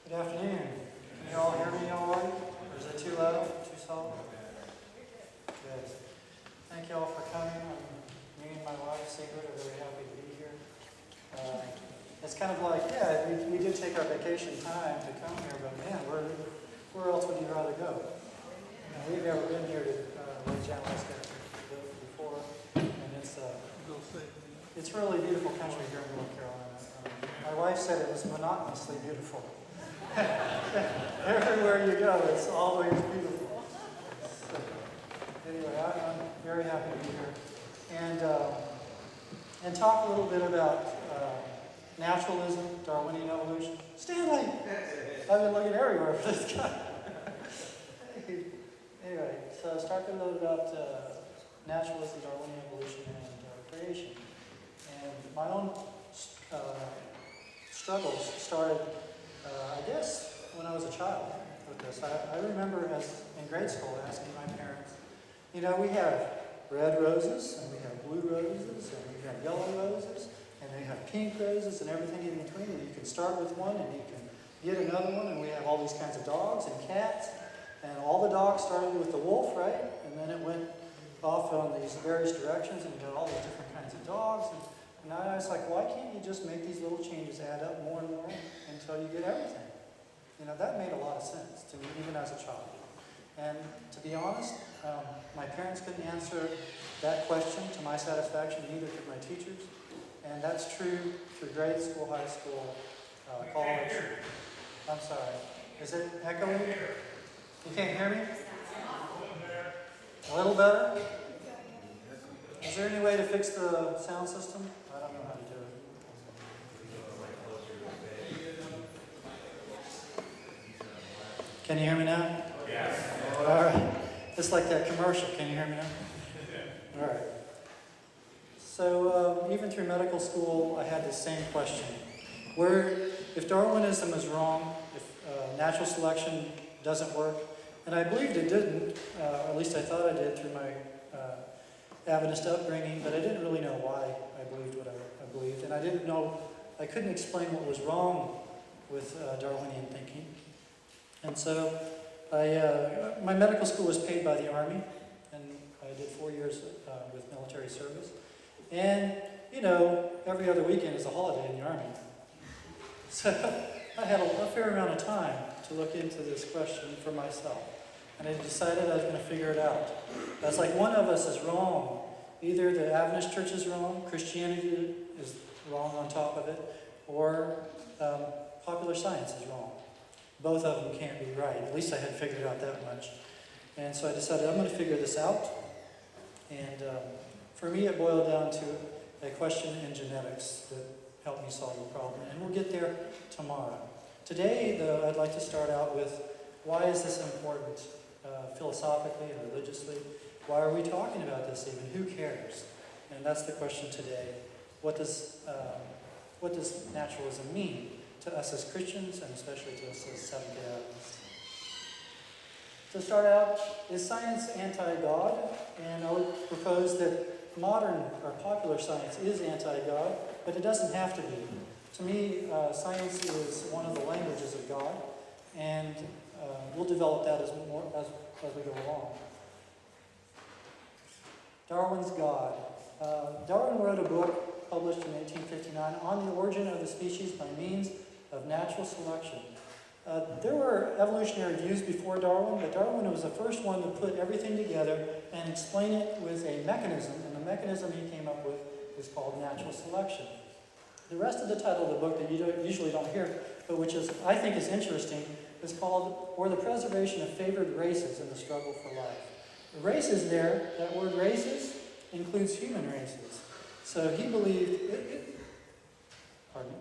Good afternoon. Can you all hear me all right? Or is it too loud, too soft? Good. Thank you all for coming. Me and my wife, Sigrid, are very happy to be here. It's kind of like, yeah, we did take our vacation time to come here, but man, where else would you rather go? We've never been here to Lake Alaska before, and it's really beautiful country here in North Carolina. My wife said it was monotonously beautiful. Everywhere you go, it's always beautiful. So, anyway, I'm very happy to be here. And talk a little bit about naturalism, Darwinian evolution. Stanley! I've been looking everywhere for this guy. Anyway, so start a little about naturalism, Darwinian evolution, and creation. And my own struggles started, I guess, when I was a child with this. I remember in grade school asking my parents, we have red roses, and we have blue roses, and we have yellow roses, and we have pink roses, and everything in between, and you can start with one, and you can get another one, and we have all these kinds of dogs and cats, and all the dogs started with the wolf, right? And then it went off on these various directions, and you got all these different kinds of dogs, and I was like, why can't you just make these little changes add up more and more until you get everything? That made a lot of sense to me, even as a child. And to be honest, my parents couldn't answer that question to my satisfaction, neither could my teachers. And that's true through grade school, high school, college. I'm sorry. Is it echoing? You can't hear me? A little better? Is there any way to fix the sound system? I don't know how to do it. Can you hear me now? Yes. All right. It's like that commercial. Can you hear me now? All right. So even through medical school, I had the same question. If Darwinism is wrong, if natural selection doesn't work, and I believed it didn't, or at least I thought I did through my Adventist upbringing, but I didn't really know why I believed what I believed, and I couldn't explain what was wrong with Darwinian thinking. And so my medical school was paid by the Army, and I did 4 years with military service. And, every other weekend is a holiday in the Army. So I had a fair amount of time to look into this question for myself. And I decided I was going to figure it out. I was like, one of us is wrong. Either the Adventist church is wrong, Christianity is wrong on top of it, or popular science is wrong. Both of them can't be right. At least I had figured out that much. And so I decided I'm going to figure this out. And for me, it boiled down to a question in genetics that helped me solve the problem. And we'll get there tomorrow. Today, though, I'd like to start out with why is this important philosophically and religiously? Why are we talking about this even? Who cares? And that's the question today. What does naturalism mean to us as Christians, and especially to us as Seventh-day Adventists? To start out, is science anti-God? And I would propose that modern or popular science is anti-God, but it doesn't have to be. To me, science is one of the languages of God, and we'll develop that as we go along. Darwin's God. Darwin wrote a book published in 1859 on the origin of the species by means of natural selection. There were evolutionary views before Darwin, but Darwin was the first one to put everything together and explain it with a mechanism, and the mechanism he came up with is called natural selection. The rest of the title of the book that you usually don't hear, but which I think is interesting, is called "Or the Preservation of Favored Races in the Struggle for Life." The races there, that word races, includes human races. So he believed, pardon me?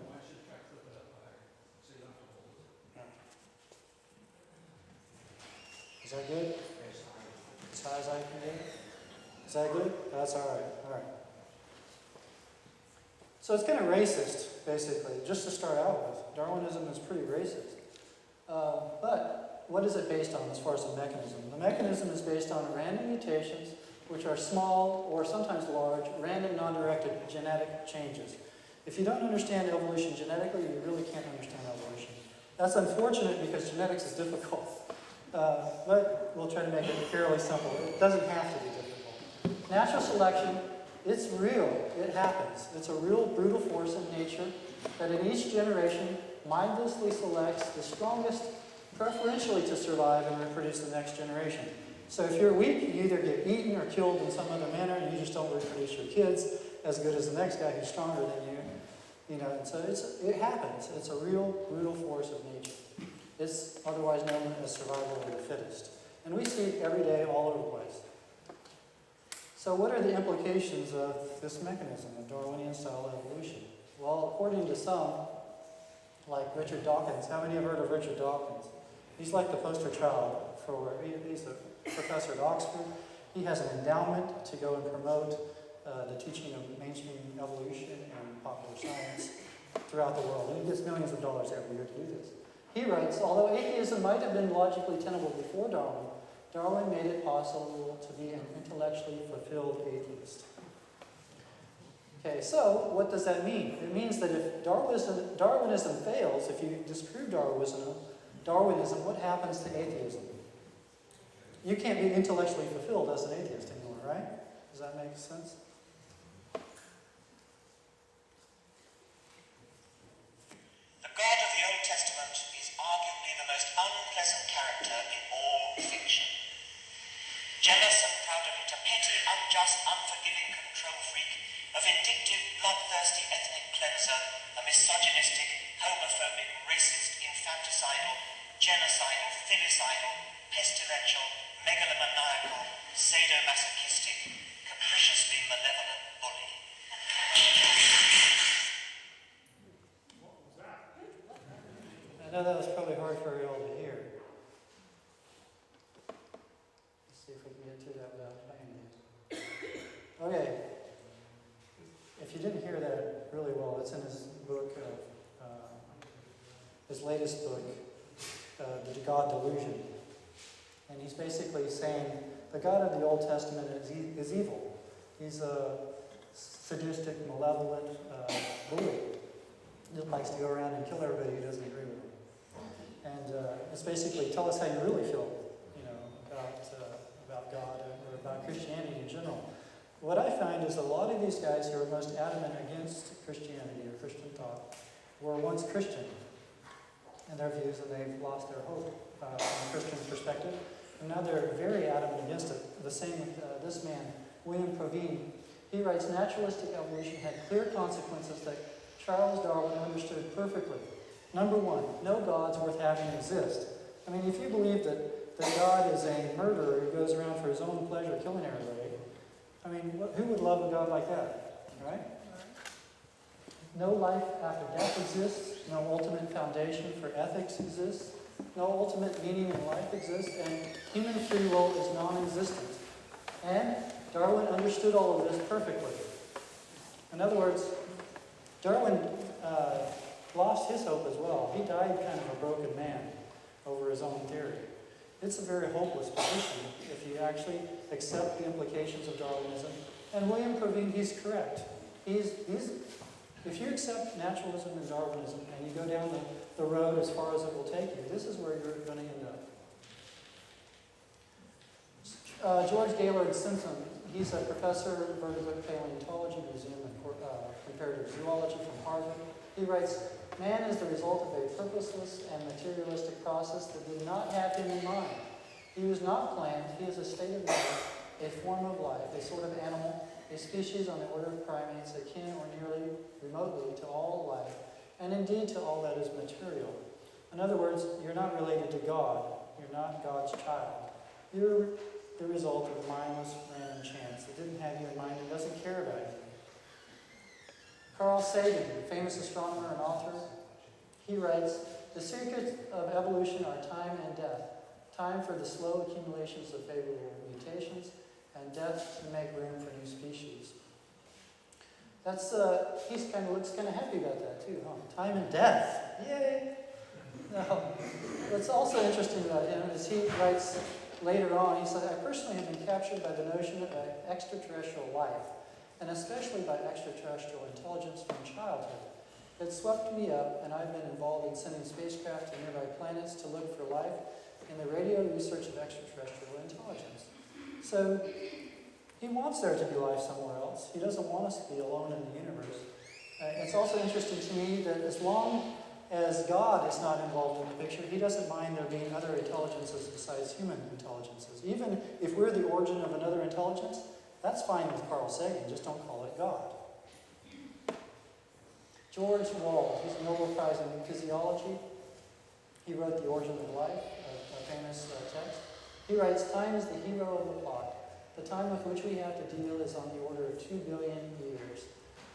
Is that good? As high as I can do? Is that good? That's all right. All right. So it's kind of racist, basically, just to start out with. Darwinism is pretty racist. But what is it based on as far as the mechanism? The mechanism is based on random mutations, which are small or sometimes large, random, non-directed genetic changes. If you don't understand evolution genetically, you really can't understand evolution. That's unfortunate because genetics is difficult. But we'll try to make it fairly simple. It doesn't have to be difficult. Natural selection, it's real. It happens. It's a real brutal force in nature that in each generation mindlessly selects the strongest preferentially to survive and reproduce the next generation. So if you're weak, you either get eaten or killed in some other manner, and you just don't reproduce your kids as good as the next guy who's stronger than you. You know, and so it happens. It's a real brutal force of nature. It's otherwise known as survival of the fittest. And we see it every day all over the place. So what are the implications of this mechanism of Darwinian-style evolution? Well, according to some, like Richard Dawkins, how many have heard of Richard Dawkins? He's like the poster child for, he's a professor at Oxford. He has an endowment to go and promote the teaching of mainstream evolution and popular science throughout the world. And he gets millions of dollars every year to do this. He writes, although atheism might have been logically tenable before Darwin, Darwin made it possible to be an intellectually fulfilled atheist. Okay, so what does that mean? It means that if Darwinism fails, if you disprove Darwinism, what happens to atheism? You can't be intellectually fulfilled as an atheist anymore, right? Does that make sense? The God of the Old Testament is arguably the most unpleasant character in all fiction. Jealous and proud of it, a petty, unjust, unforgiving control freak, a vindictive, bloodthirsty ethnic cleanser, a misogynistic, homophobic, racist, infanticidal, genocidal, filicidal, pestilential, megalomaniacal, sadomasochistic, capriciously malevolent bully. I know that was probably hard for you all to hear. Let's see if we can get through that without playing it. Okay. If you didn't hear that really well, it's in his book, his latest book, The God Delusion. And he's basically saying the God of the Old Testament is evil. He's a sadistic, malevolent bully. He just likes to go around and kill everybody who doesn't agree with him. And it's basically tell us how you really feel, you know, about God or about Christianity in general. What I find is a lot of these guys who are most adamant against Christianity or Christian thought were once Christian in their views, and they've lost their hope from a Christian perspective. And now they're very adamant against it. The same with this man, William Provine. He writes, naturalistic evolution had clear consequences that Charles Darwin understood perfectly. Number one, no gods worth having exist. I mean, if you believe that God is a murderer who goes around for his own pleasure killing everybody, I mean, who would love a God like that, right? No life after death exists. No ultimate foundation for ethics exists. No ultimate meaning in life exists. And human free will is non-existent. And Darwin understood all of this perfectly. In other words, Darwin lost his hope as well. He died kind of a broken man over his own theory. It's a very hopeless position if you actually accept the implications of Darwinism. And William Provine, he's correct. If you accept naturalism and Darwinism and you go down the road as far as it will take you, this is where you're going to end up. George Gaylord Simpson, he's a professor of vertebrate paleontology museum and comparative zoology from Harvard. He writes, man is the result of a purposeless and materialistic process that did not have him in mind. He was not planned. He is a state of life, a form of life, a sort of animal, a species on the order of primates akin or nearly remotely to all life, and indeed to all that is material. In other words, you're not related to God. You're not God's child. You're the result of mindless random chance. It didn't have you in mind. It doesn't care about you. Carl Sagan, famous astronomer and author, he writes, the secrets of evolution are time and death. Time for the slow accumulations of favorable mutations, and death to make room for new species. That's, he looks kind of happy about that too, huh? Time and death, yay! Now, what's also interesting about him is he writes later on, he said, I personally have been captured by the notion of extraterrestrial life, and especially by extraterrestrial intelligence from childhood. It swept me up, and I've been involved in sending spacecraft to nearby planets to look for life in the radio research of extraterrestrial intelligence. So he wants there to be life somewhere else. He doesn't want us to be alone in the universe. It's also interesting to me that as long as God is not involved in the picture, he doesn't mind there being other intelligences besides human intelligences. Even if we're the origin of another intelligence, that's fine with Carl Sagan, just don't call it God. George Wald, he's a Nobel Prize in physiology. He wrote The Origin of Life, a famous text. He writes, "Time is the hero of the plot. The time with which we have to deal is on the order of 2 billion years.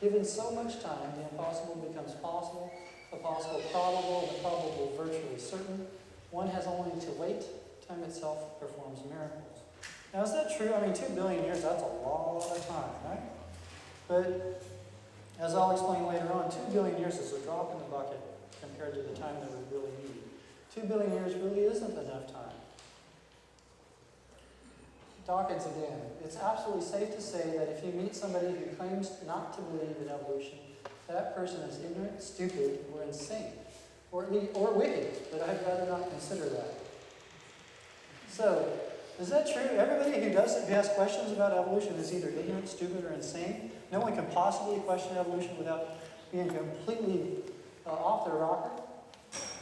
Given so much time, the impossible becomes possible, the possible probable, the probable virtually certain. One has only to wait. Time itself performs miracles." Now, is that true? I mean, 2 billion years, that's a lot of time, right? But as I'll explain later on, 2 billion years is a drop in the bucket compared to the time that we really need. 2 billion years really isn't enough time. Dawkins again. "It's absolutely safe to say that if you meet somebody who claims not to believe in evolution, that person is ignorant, stupid, or insane, or wicked, but I'd rather not consider that." So, is that true? Everybody who asks questions about evolution is either ignorant, stupid, or insane. No one can possibly question evolution without being completely off their rocker.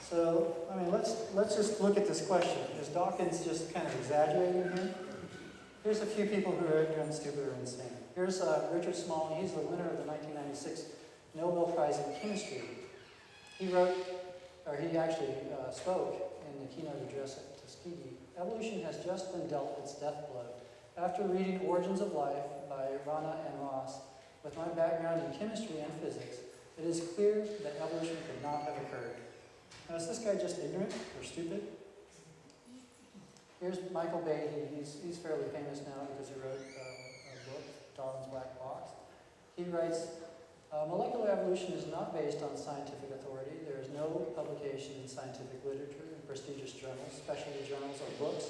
So, I mean, let's just look at this question. Is Dawkins just kind of exaggerating here? Here's a few people who are ignorant, stupid, or insane. Here's Richard Smalley. He's the winner of the 1996 Nobel Prize in Chemistry. He actually spoke in the keynote address at Tuskegee. "Evolution has just been dealt its death blow. After reading Origins of Life by Rana and Ross, with my background in chemistry and physics, it is clear that evolution could not have occurred." Now, is this guy just ignorant or stupid? Here's Michael Behe. He's fairly famous now because he wrote a book, Darwin's Black Box. He writes, "Molecular evolution is not based on scientific authority. There is no publication in scientific literature, in prestigious journals, specialty journals, or books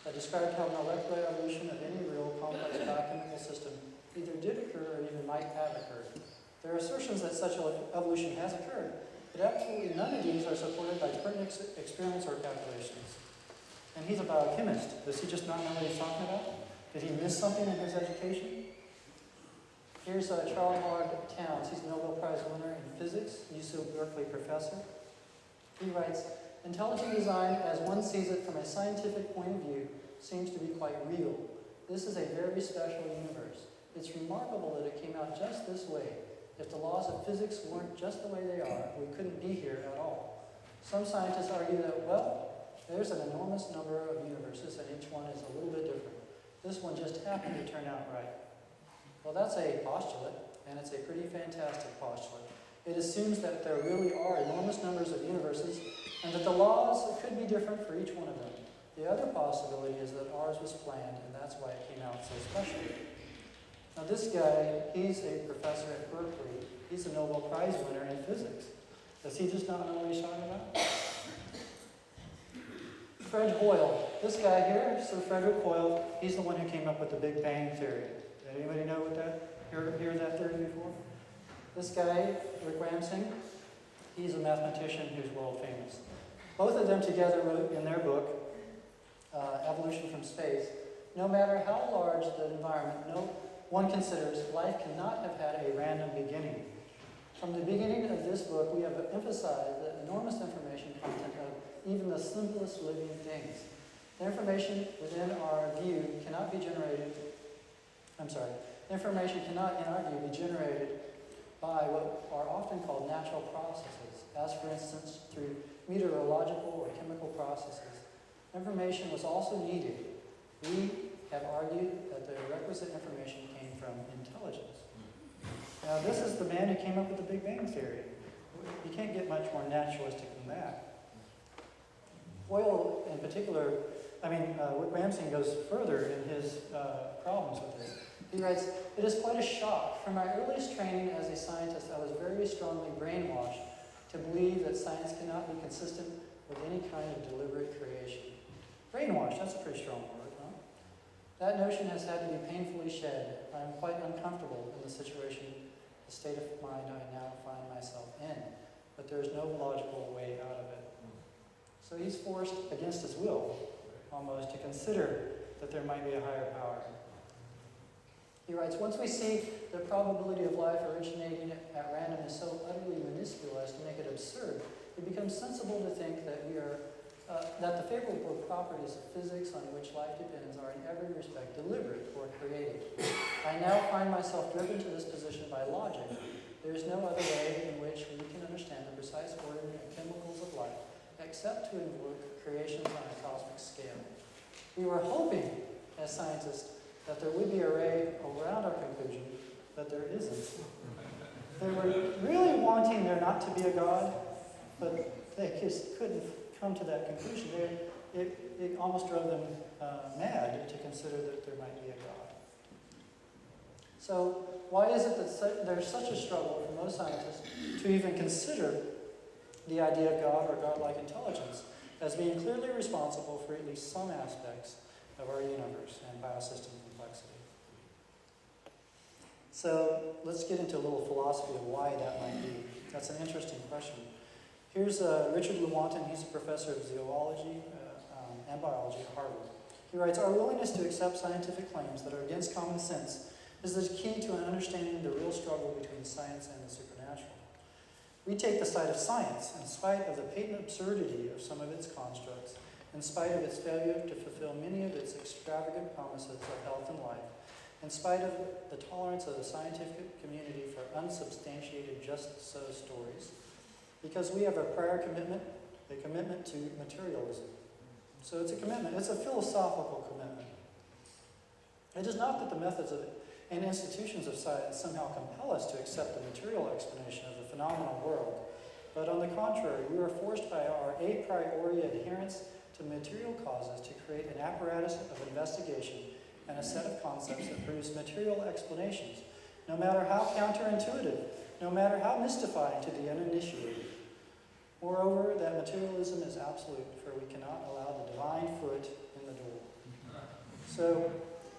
that describe how molecular evolution of any real complex biochemical system either did occur or even might have occurred. There are assertions that such evolution has occurred, but absolutely none of these are supported by pertinent experiments or calculations." And he's a biochemist. Does he just not know what he's talking about? Did he miss something in his education? Here's Charles Howard Towns. He's a Nobel Prize winner in physics, UC Berkeley professor. He writes, "Intelligent design, as one sees it from a scientific point of view, seems to be quite real. This is a very special universe. It's remarkable that it came out just this way. If the laws of physics weren't just the way they are, we couldn't be here at all. Some scientists argue that, well, there's an enormous number of universes and each one is a little bit different. This one just happened to turn out right." Well, that's a postulate, and it's a pretty fantastic postulate. It assumes that there really are enormous numbers of universes and that the laws could be different for each one of them. The other possibility is that ours was planned, and that's why it came out so special. Now, this guy, he's a professor at Berkeley. He's a Nobel Prize winner in physics. Does he just not know what he's talking about? Fred Hoyle. This guy here, Sir Frederick Hoyle, he's the one who came up with the Big Bang Theory. Did anybody know what hear that theory before? This guy, Rick Ramsing, he's a mathematician who's world famous. Both of them together wrote in their book, Evolution from Space, no matter how large the environment one considers, life cannot have had a random beginning. From the beginning of this book, we have emphasized the enormous information content of even the simplest living things. The information within our view cannot be generated, information cannot, in our view, be generated by what are often called natural processes, as for instance, through meteorological or chemical processes. Information was also needed. We have argued that the requisite information came from intelligence. Now, this is the man who came up with the Big Bang Theory. You can't get much more naturalistic than that. Hoyle, in particular, Rick Ramsing goes further in his problems with this. He writes, "It is quite a shock. From my earliest training as a scientist, I was very strongly brainwashed to believe that science cannot be consistent with any kind of deliberate creation." Brainwashed, that's a pretty strong word, huh? That notion has had to be painfully shed. I am quite uncomfortable in the situation, the state of mind I now find myself in, but there is no logical way out of it. So he's forced, against his will, almost, to consider that there might be a higher power. He writes, once we see the probability of life originating at random is so utterly minuscule as to make it absurd, it becomes sensible to think that that the favorable properties of physics on which life depends are in every respect deliberate or created. I now find myself driven to this position by logic. There is no other way in which we can understand the precise order and chemicals of life except to invoke creations on a cosmic scale. We were hoping, as scientists, that there would be a ray around our conclusion, but there isn't. They were really wanting there not to be a God, but they just couldn't come to that conclusion. It almost drove them mad to consider that there might be a God. So why is it that there's such a struggle for most scientists to even consider the idea of God or godlike intelligence as being clearly responsible for at least some aspects of our universe and biosystem complexity? So let's get into a little philosophy of why that might be. That's an interesting question. Here's Richard Lewontin. He's a professor of zoology and biology at Harvard. He writes, our willingness to accept scientific claims that are against common sense is the key to understanding the real struggle between science and the supernatural. We take the side of science in spite of the patent absurdity of some of its constructs, in spite of its failure to fulfill many of its extravagant promises of health and life, in spite of the tolerance of the scientific community for unsubstantiated just-so stories, because we have a prior commitment, a commitment to materialism. So it's a commitment, it's a philosophical commitment. It is not that the methods of and institutions of science somehow compel us to accept the material explanation of the phenomenal world, but on the contrary, we are forced by our a priori adherence to material causes to create an apparatus of investigation and a set of concepts that produce material explanations, no matter how counterintuitive, no matter how mystifying to the uninitiated. Moreover, that materialism is absolute, for we cannot allow the divine foot in the door. So,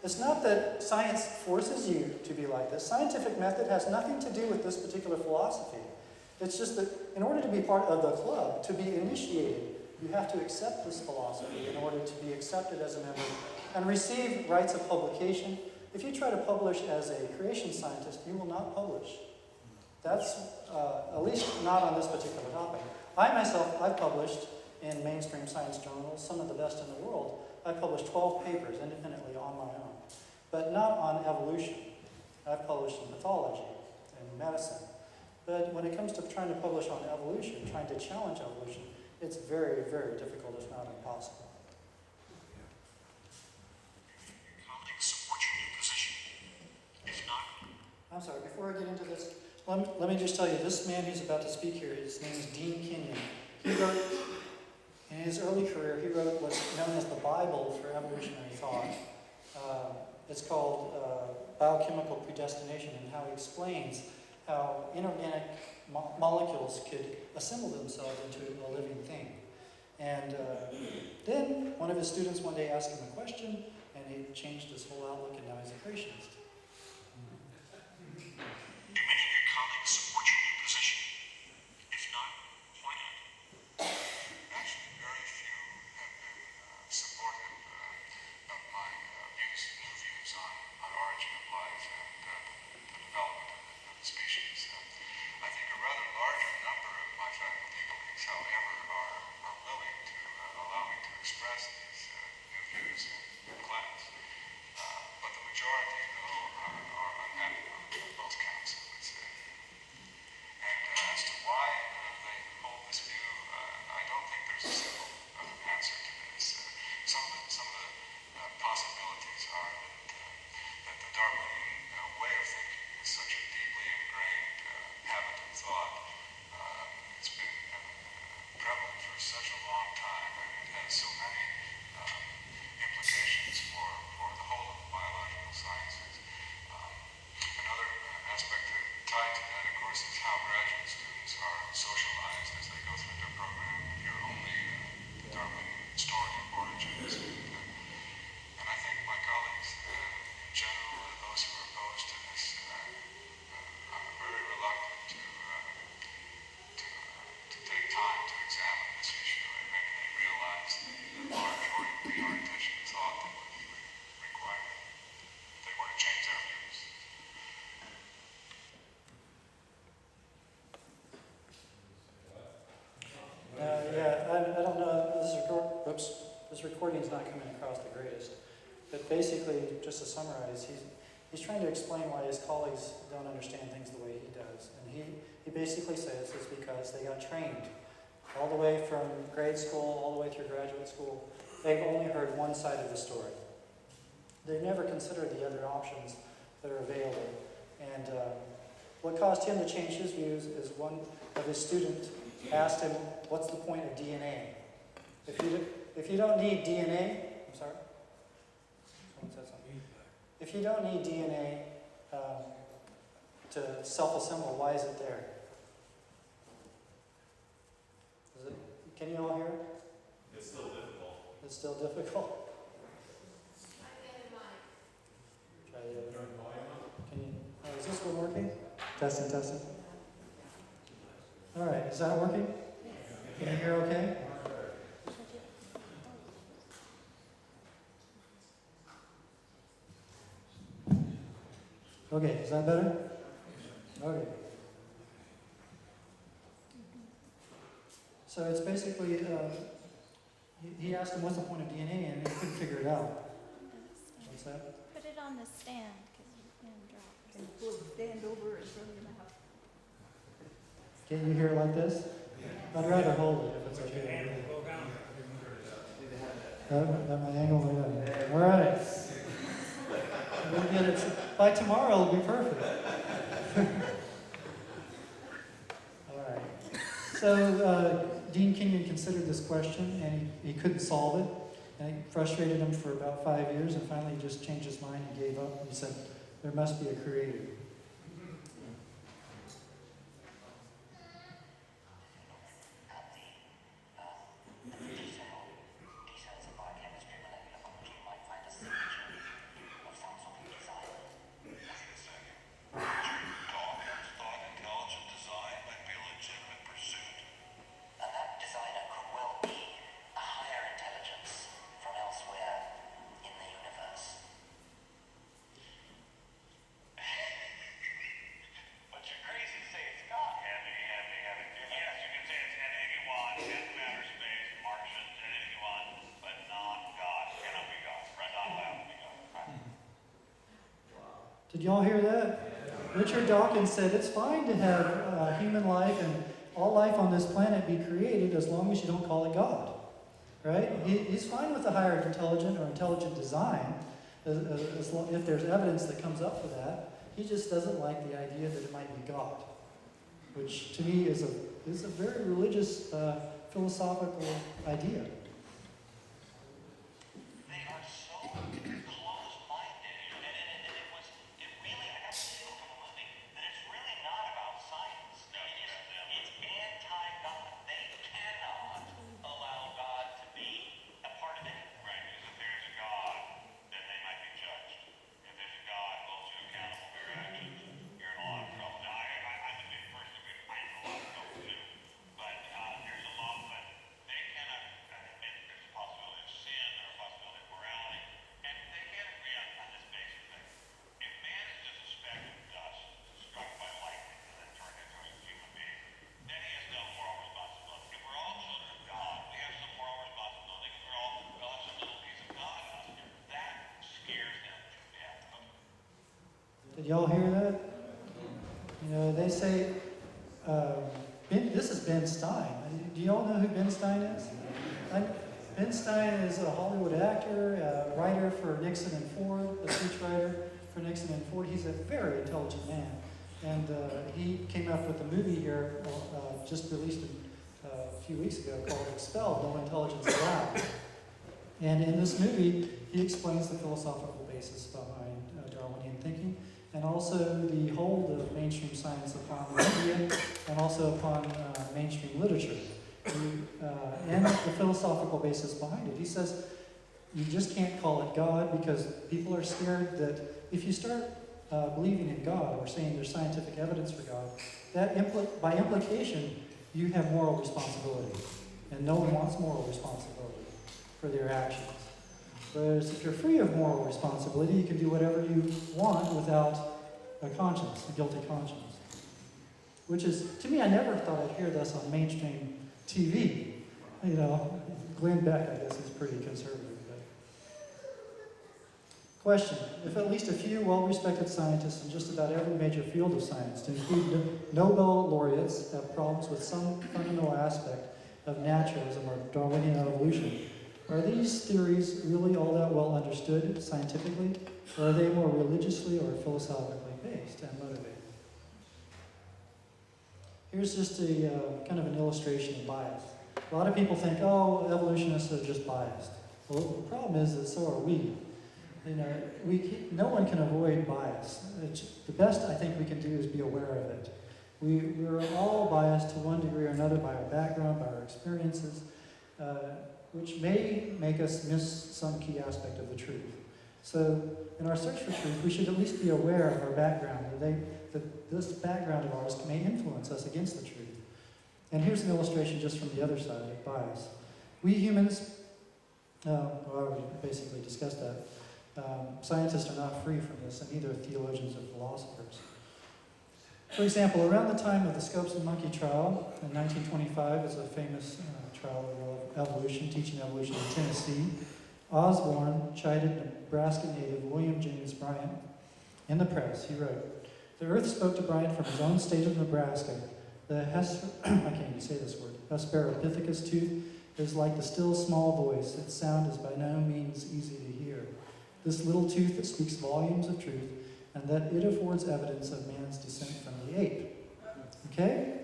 it's not that science forces you to be like this. Scientific method has nothing to do with this particular philosophy. It's just that in order to be part of the club, to be initiated, you have to accept this philosophy in order to be accepted as a member and receive rights of publication. If you try to publish as a creation scientist, you will not publish. That's at least not on this particular topic. I myself, I've published in mainstream science journals, some of the best in the world. I've published 12 papers independently on my own, but not on evolution. I've published in pathology and medicine. But when it comes to trying to publish on evolution, trying to challenge evolution, it's very, very difficult, if not impossible. I'm sorry, before I get into this, let me just tell you, this man who's about to speak here, his name is Dean Kenyon. He wrote, in his early career, he wrote what's known as the Bible for evolutionary thought. It's called Biochemical Predestination, and how he explains how inorganic molecules could assemble themselves into a living thing. And then one of his students one day asked him a question, and he changed his whole outlook, and now he's a creationist. Express these new views in class. But the majority, though, whoops, this recording's not coming across the greatest. But basically, just to summarize, he's trying to explain why his colleagues don't understand things the way he does. And he basically says it's because they got trained all the way from grade school, all the way through graduate school. They've only heard one side of the story. They've never considered the other options that are available. And what caused him to change his views is one of his students asked him, what's the point of DNA? If you don't need DNA, I'm sorry? Someone said something. If you don't need DNA to self-assemble, why is it there? Can you all hear it? It's still difficult. It's still difficult? Try the other. Turn the volume up. Can you, is this one working? Testing, testing. All right, is that working? Can you hear okay? Okay, is that better? Okay. So it's basically, he asked him what's the point of DNA, and he couldn't figure it out. What's that? Put it on the stand, because you can drop. And pull the stand over in front of your mouth. Can you hear it like this? I'd rather hold it if it's okay. That my angle way up. All right. We'll get it. By tomorrow, it'll be perfect. All right. So Dean Kenyon considered this question, and he couldn't solve it. And it frustrated him for about 5 years, and finally he just changed his mind and gave up. And he said, there must be a creator. Did y'all hear that? Richard Dawkins said it's fine to have human life and all life on this planet be created as long as you don't call it God. Right? He's fine with the higher intelligent or intelligent design if there's evidence that comes up for that. He just doesn't like the idea that it might be God, which to me is a very religious, philosophical idea. Did y'all hear that? You know, they say, this is Ben Stein. Do y'all know who Ben Stein is? Ben Stein is a Hollywood actor, a writer for Nixon and Ford, a speechwriter for Nixon and Ford. He's a very intelligent man. And he came up with a movie here, just released a few weeks ago, called Expelled, No Intelligence Allowed. And in this movie, he explains the philosophical basis behind Darwinian thinking, and also the hold of mainstream science upon the media and also upon mainstream literature, and the philosophical basis behind it. He says you just can't call it God because people are scared that if you start believing in God or saying there's scientific evidence for God, that by implication you have moral responsibility, and no one wants moral responsibility for their actions. Whereas if you're free of moral responsibility, you can do whatever you want without a conscience, a guilty conscience. Which is, to me, I never thought I'd hear this on mainstream TV. Glenn Beck, I guess, is pretty conservative. But. Question: if at least a few well-respected scientists in just about every major field of science, to include Nobel laureates, have problems with some fundamental aspect of naturalism or Darwinian evolution, are these theories really all that well understood scientifically, or are they more religiously or philosophically based and motivated? Here's just a kind of an illustration of bias. A lot of people think, oh, evolutionists are just biased. Well, the problem is that so are we. No one can avoid bias. The best I think we can do is be aware of it. We're all biased to one degree or another by our background, by our experiences, which may make us miss some key aspect of the truth. So in our search for truth, we should at least be aware of our background, that this background of ours may influence us against the truth. And here's an illustration just from the other side of bias. We humans, we basically discussed that. Scientists are not free from this, and neither are theologians or philosophers. For example, around the time of the Scopes and Monkey trial in 1925, is a famous trial of evolution, teaching evolution in Tennessee, Osborne chided Nebraska native William Jennings Bryan in the press. He wrote, "The earth spoke to Bryan from his own state of Nebraska. The I can't even say this word, Hesperopithecus tooth is like the still small voice. Its sound is by no means easy to hear. This little tooth that speaks volumes of truth, and that it affords evidence of man's descent from the ape." Okay?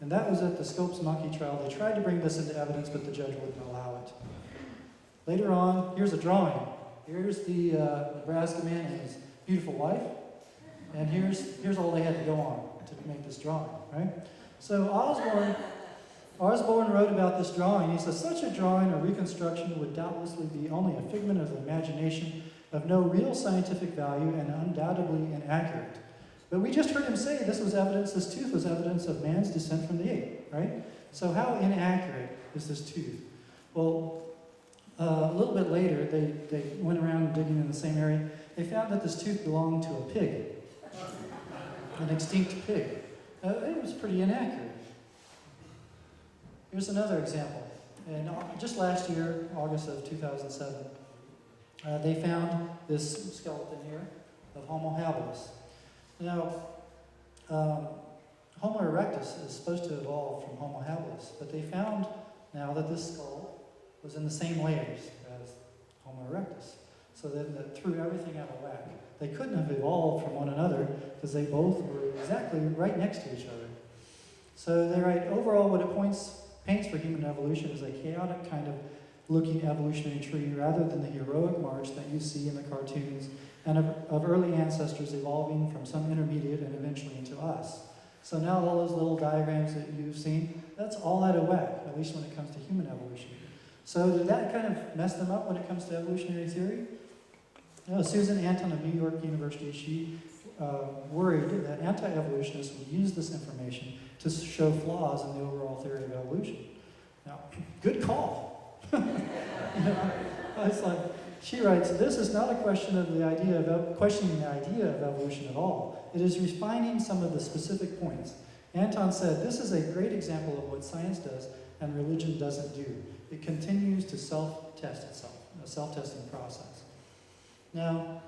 And that was at the Scopes Monkey trial. They tried to bring this into evidence, but the judge wouldn't allow it. Later on, here's a drawing. Here's the Nebraska man and his beautiful wife. And here's all they had to go on to make this drawing, right? So Osborne wrote about this drawing. He says, "Such a drawing or reconstruction would doubtlessly be only a figment of the imagination, of no real scientific value, and undoubtedly inaccurate." But we just heard him say this tooth was evidence of man's descent from the ape, right? So how inaccurate is this tooth? Well, a little bit later, they went around digging in the same area. They found that this tooth belonged to a pig, an extinct pig. It was pretty inaccurate. Here's another example. And just last year, August of 2007, they found this skeleton here of Homo habilis. Now, Homo erectus is supposed to evolve from Homo habilis, but they found now that this skull was in the same layers as Homo erectus. So then that threw everything out of whack. They couldn't have evolved from one another because they both were exactly right next to each other. So they write, overall what it paints for human evolution is a chaotic kind of looking evolutionary tree rather than the heroic march that you see in the cartoons and of early ancestors evolving from some intermediate and eventually into us. So now all those little diagrams that you've seen, that's all out of whack, at least when it comes to human evolution. So did that kind of mess them up when it comes to evolutionary theory? Susan Anton of New York University, she worried that anti-evolutionists would use this information to show flaws in the overall theory of evolution. Now, good call. It's like, she writes, "This is not a question of questioning the idea of evolution at all. It is refining some of the specific points." Anton said, "This is a great example of what science does and religion doesn't do. It continues to self-test itself, a self-testing process." Now,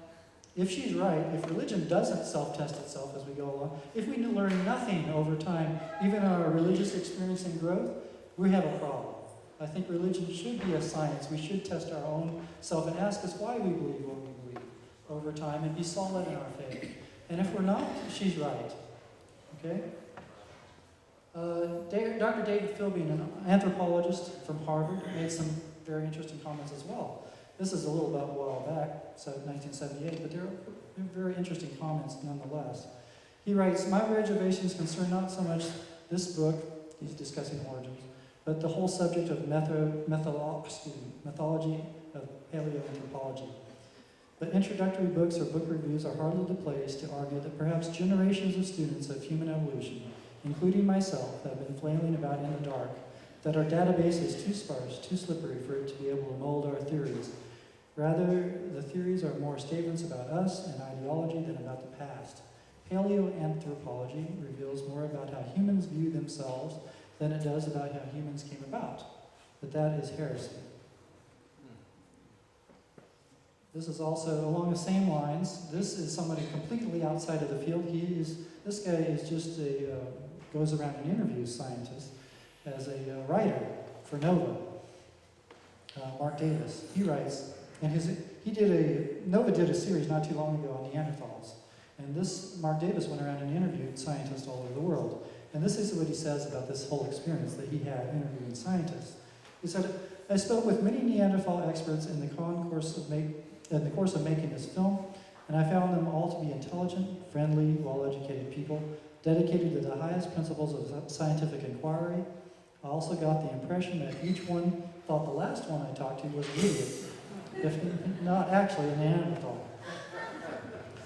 if she's right, if religion doesn't self-test itself as we go along, if we learn nothing over time, even our religious experience and growth, we have a problem. I think religion should be a science. We should test our own self and ask us why we believe what we believe over time and be solid in our faith. And if we're not, she's right. Okay? Dr. David Philby, an anthropologist from Harvard, made some very interesting comments as well. This is a little bit a while back, so 1978, but they're very interesting comments nonetheless. He writes, "My reservations concern not so much this book," he's discussing origins, "but the whole subject of methodology of paleoanthropology. But introductory books or book reviews are hardly the place to argue that perhaps generations of students of human evolution, including myself, have been flailing about in the dark, that our database is too sparse, too slippery for it to be able to mold our theories. Rather, the theories are more statements about us and ideology than about the past. Paleoanthropology reveals more about how humans view themselves than it does about how humans came about. but that is heresy. This is also along the same lines. This is somebody completely outside of the field. This guy is just goes around and interviews scientists as a writer for Nova. Mark Davis. He writes, and Nova did a series not too long ago on Neanderthals. And this Mark Davis went around and interviewed scientists all over the world. And this is what he says about this whole experience that he had interviewing scientists. He said, "I spoke with many Neanderthal experts in the course of making this film, and I found them all to be intelligent, friendly, well-educated people, dedicated to the highest principles of scientific inquiry. I also got the impression that each one thought the last one I talked to was an idiot, if not actually a Neanderthal.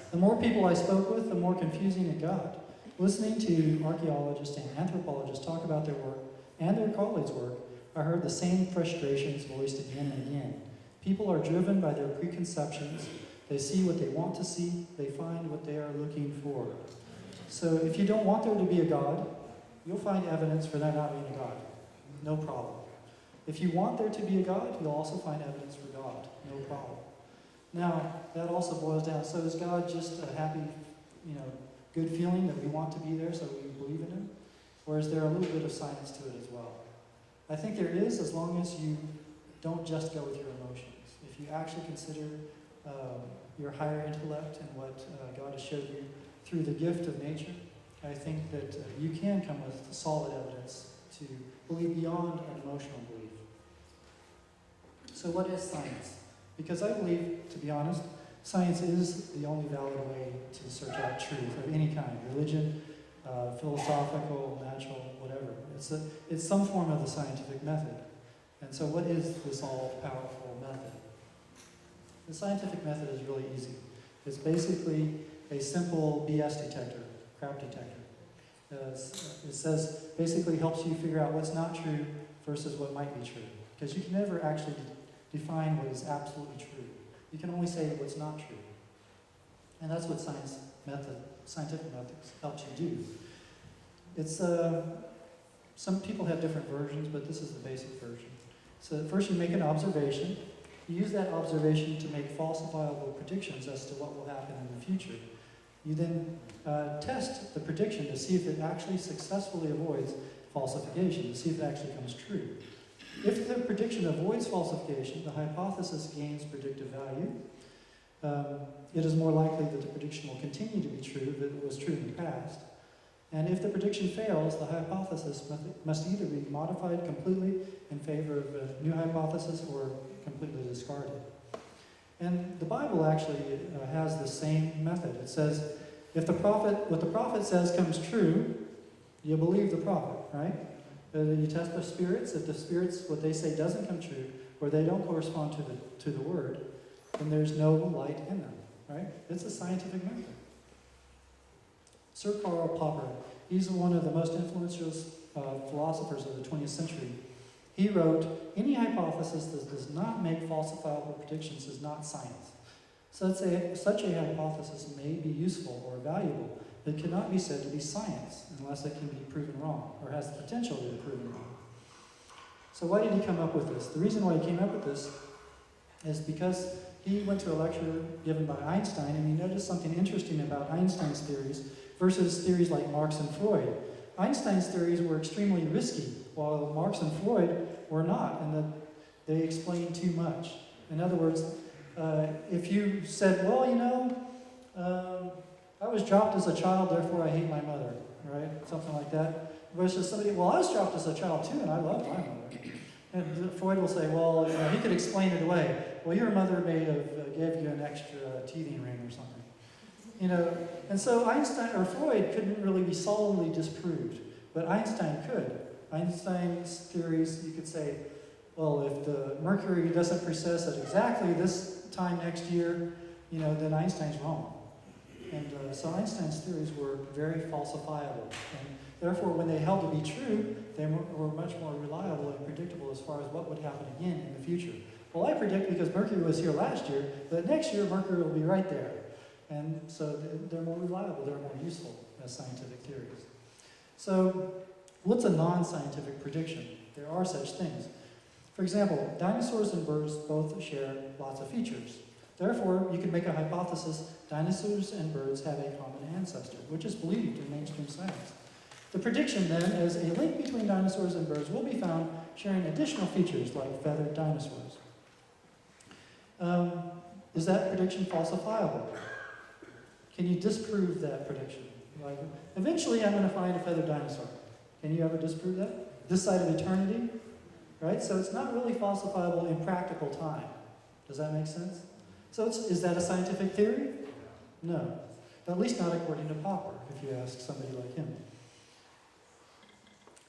The more people I spoke with, the more confusing it got. Listening to archaeologists and anthropologists talk about their work and their colleagues' work, I heard the same frustrations voiced again and again. People are driven by their preconceptions. They see what they want to see. They find what they are looking for. So if you don't want there to be a God, you'll find evidence for there not being a God. No problem. If you want there to be a God, you'll also find evidence for God. No problem. Now, that also boils down, so is God just a happy, good feeling that we want to be there so we believe in him? Or is there a little bit of science to it as well? I think there is, as long as you don't just go with your emotions. If you actually consider your higher intellect and what God has showed you through the gift of nature, I think that you can come with solid evidence to believe beyond an emotional belief. So what is science? Because I believe, to be honest, science is the only valid way to search out truth of any kind, religion, philosophical, natural, whatever. It's some form of the scientific method. And so what is this all-powerful method? The scientific method is really easy. It's basically a simple BS detector, crap detector. It says, basically helps you figure out what's not true versus what might be true. Because you can never actually define what is absolutely true. You can only say what's not true. And that's what scientific methods helps you do. It's, some people have different versions, but this is the basic version. So first you make an observation. You use that observation to make falsifiable predictions as to what will happen in the future. You then test the prediction to see if it actually successfully avoids falsification, to see if it actually comes true. If the prediction avoids falsification, the hypothesis gains predictive value. It is more likely that the prediction will continue to be true than it was true in the past. And if the prediction fails, the hypothesis must either be modified completely in favor of a new hypothesis or completely discarded. And the Bible actually has the same method. It says, if what the prophet says comes true, you believe the prophet, right? You test the spirits. If the spirits, what they say doesn't come true, or they don't correspond to the word, then there's no light in them, right? It's a scientific method. Sir Karl Popper, he's one of the most influential philosophers of the 20th century. He wrote, any hypothesis that does not make falsifiable predictions is not science. Such a hypothesis may be useful or valuable, but it cannot be said to be science unless it can be proven wrong, or has the potential to be proven wrong. So why did he come up with this? The reason why he came up with this is because he went to a lecture given by Einstein, and he noticed something interesting about Einstein's theories versus theories like Marx and Freud. Einstein's theories were extremely risky, while Marx and Freud were not, and that they explained too much. In other words, if you said, well, I was dropped as a child, therefore I hate my mother, right? Something like that. Versus somebody, well, I was dropped as a child too, and I loved my mother. And Freud will say, well, he could explain it away. Well, your mother may have gave you an extra teething ring or something. And so Einstein or Freud couldn't really be solidly disproved, but Einstein could. Einstein's theories, you could say, well, if the Mercury doesn't precess at exactly this time next year, then Einstein's wrong. And so Einstein's theories were very falsifiable. And therefore, when they held to be true, they were much more reliable and predictable as far as what would happen again in the future. Well, I predict because Mercury was here last year, that next year Mercury will be right there. And so they're more reliable, they're more useful as scientific theories. So what's a non-scientific prediction? There are such things. For example, dinosaurs and birds both share lots of features. Therefore, you can make a hypothesis dinosaurs and birds have a common ancestor, which is believed in mainstream science. The prediction then is a link between dinosaurs and birds will be found sharing additional features like feathered dinosaurs. Is that prediction falsifiable? Can you disprove that prediction? Like, eventually I'm going to find a feathered dinosaur. Can you ever disprove that? This side of eternity? Right? So it's not really falsifiable in practical time. Does that make sense? So is that a scientific theory? No. At least not according to Popper, if you ask somebody like him.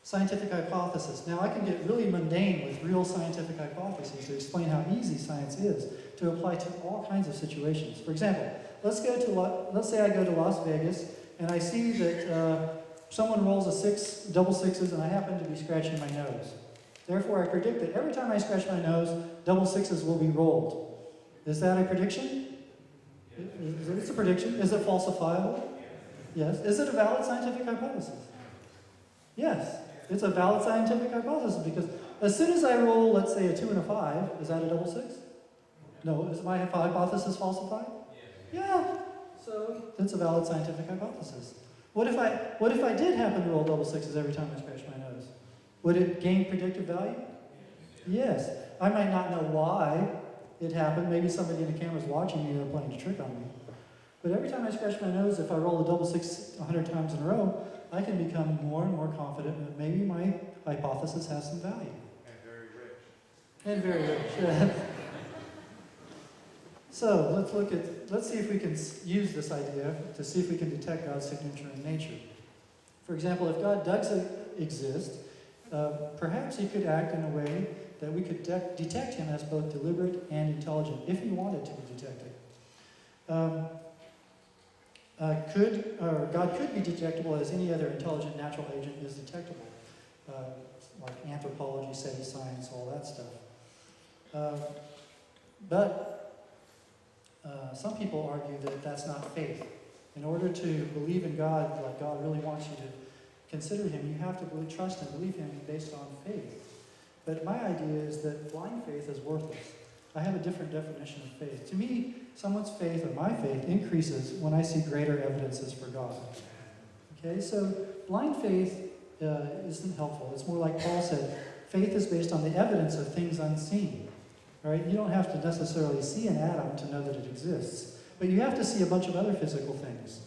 Scientific hypothesis. Now I can get really mundane with real scientific hypotheses to explain how easy science is to apply to all kinds of situations. For example, let's say I go to Las Vegas and I see that someone rolls double sixes, and I happen to be scratching my nose. Therefore, I predict that every time I scratch my nose, double sixes will be rolled. Is that a prediction? It's a prediction. Is it falsifiable? Yes. Is it a valid scientific hypothesis? Yes. It's a valid scientific hypothesis because as soon as I roll, let's say, a 2 and a 5, is that a double six? No. Is my hypothesis falsified? Yeah. So that's a valid scientific hypothesis. What if I did happen to roll double sixes every time I scratch my nose? Would it gain predictive value? Yes. I might not know why it happened. Maybe somebody in the camera is watching me, they're playing a trick on me. But every time I scratch my nose, if I roll a double six 100 times in a row, I can become more and more confident that maybe my hypothesis has some value. And very rich. So let's see if we can use this idea to see if we can detect God's signature in nature. For example, if God does exist, perhaps he could act in a way that we could detect him as both deliberate and intelligent, if he wanted to be detected. God could be detectable as any other intelligent natural agent is detectable, like anthropology, say, science, all that stuff. But some people argue that that's not faith. In order to believe in God, like God really wants you to consider him, you have to really trust and believe him based on faith. But my idea is that blind faith is worthless. I have a different definition of faith. To me, someone's faith or my faith increases when I see greater evidences for God. Okay, so blind faith isn't helpful. It's more like Paul said, faith is based on the evidence of things unseen. Right? You don't have to necessarily see an atom to know that it exists, but you have to see a bunch of other physical things,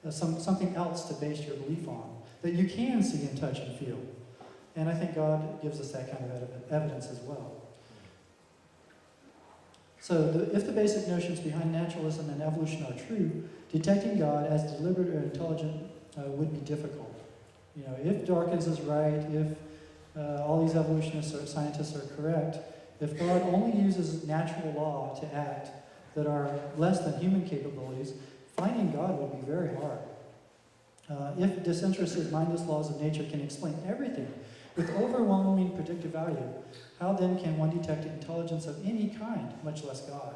something else to base your belief on, that you can see and touch and feel. And I think God gives us that kind of evidence as well. So if the basic notions behind naturalism and evolution are true, detecting God as deliberate or intelligent would be difficult. You know, if Dawkins is right, if all these evolutionists or scientists are correct, if God only uses natural law to act that are less than human capabilities, finding God would be very hard. If disinterested, mindless laws of nature can explain everything with overwhelming predictive value, how then can one detect intelligence of any kind, much less God?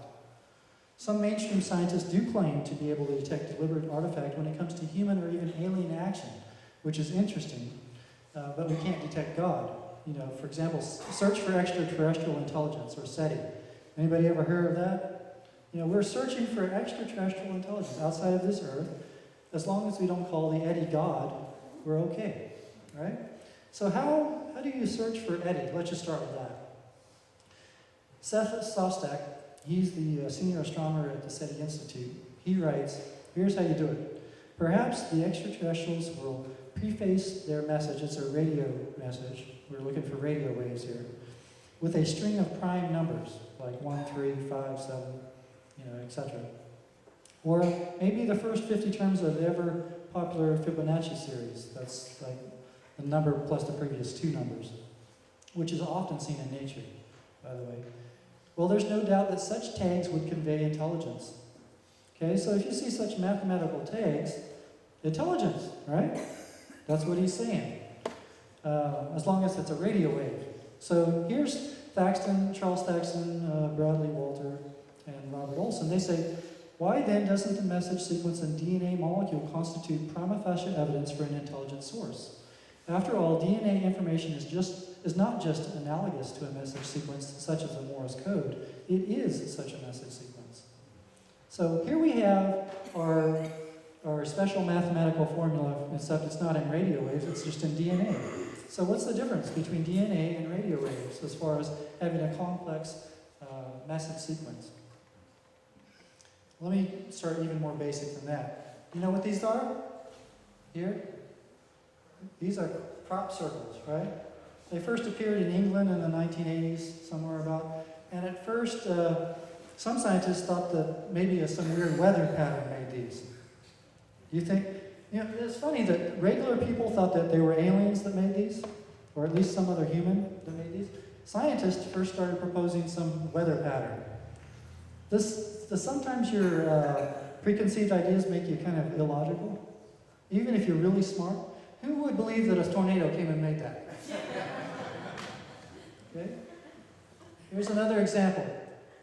Some mainstream scientists do claim to be able to detect deliberate artifact when it comes to human or even alien action, which is interesting, but we can't detect God. You know, for example, search for extraterrestrial intelligence, or SETI. Anybody ever heard of that? You know, we're searching for extraterrestrial intelligence outside of this earth. As long as we don't call the Eddie God, we're okay, right? So how do you search for Eddie? Let's just start with that. Seth Sostak, he's the senior astronomer at the SETI Institute. He writes, here's how you do it. Perhaps the extraterrestrials will preface their message, it's a radio message, we're looking for radio waves here, with a string of prime numbers, like 1, 3, 5, 7, etc. Or maybe the first 50 terms of the ever popular Fibonacci series, that's like the number plus the previous 2 numbers, which is often seen in nature, by the way. Well, there's no doubt that such tags would convey intelligence. Okay, so if you see such mathematical tags, intelligence, right? That's what he's saying. As long as it's a radio wave. So here's Charles Thaxton, Bradley Walter, and Robert Olson. They say, why then doesn't the message sequence and DNA molecule constitute prima facie evidence for an intelligent source? After all, DNA information is just is not just analogous to a message sequence such as a Morse code. It is such a message sequence. So here we have our special mathematical formula, except it's not in radio waves, it's just in DNA. So what's the difference between DNA and radio waves as far as having a complex message sequence? Let me start even more basic than that. You know what these are? Here? These are crop circles, right? They first appeared in England in the 1980s, somewhere about. And at first, some scientists thought that maybe some weird weather pattern made these. You think? You know, it's funny that regular people thought that they were aliens that made these, or at least some other human that made these. Scientists first started proposing some weather pattern. Sometimes your preconceived ideas make you kind of illogical, even if you're really smart. Who would believe that a tornado came and made that? Okay. Here's another example.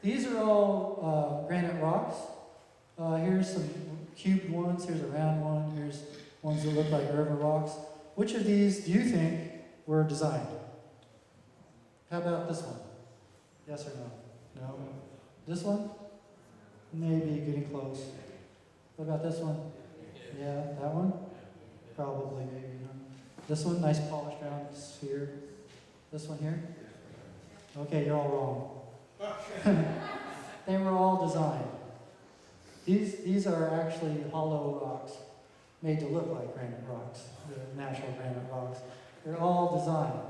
These are all granite rocks. Here's some cubed ones. Here's a round one. Here's ones that look like river rocks. Which of these do you think were designed? How about this one? Yes or no? No? This one? Maybe getting close. What about this one? Yeah, that one? Probably, maybe. No. This one, nice polished round sphere. This one here? Okay, you're all wrong. They were all designed. These are actually hollow rocks made to look like granite rocks, the natural granite rocks. They're all designed.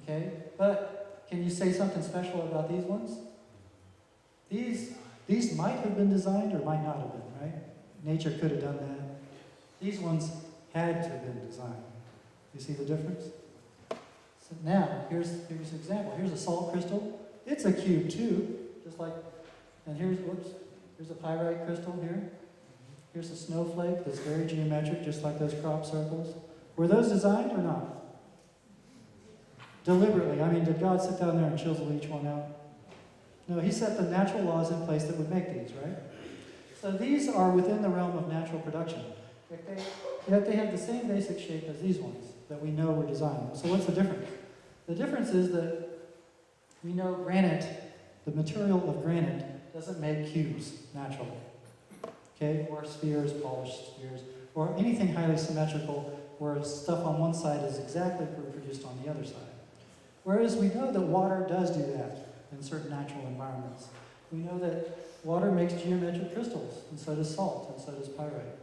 Okay? But can you say something special about these ones? These might have been designed or might not have been, right? Nature could have done that. These ones had to have been designed. You see the difference? So now, here's an example. Here's a salt crystal. It's a cube too, just like, and here's a pyrite crystal here. Here's a snowflake that's very geometric, just like those crop circles. Were those designed or not? Deliberately. I mean, did God sit down there and chisel each one out? No, he set the natural laws in place that would make these, right? So these are within the realm of natural production. Yet they have the same basic shape as these ones that we know were designed. So what's the difference? The difference is that we know granite, the material of granite, doesn't make cubes naturally. Okay? Or spheres, polished spheres, or anything highly symmetrical where stuff on one side is exactly reproduced on the other side. Whereas we know that water does do that in certain natural environments. We know that water makes geometric crystals, and so does salt, and so does pyrite.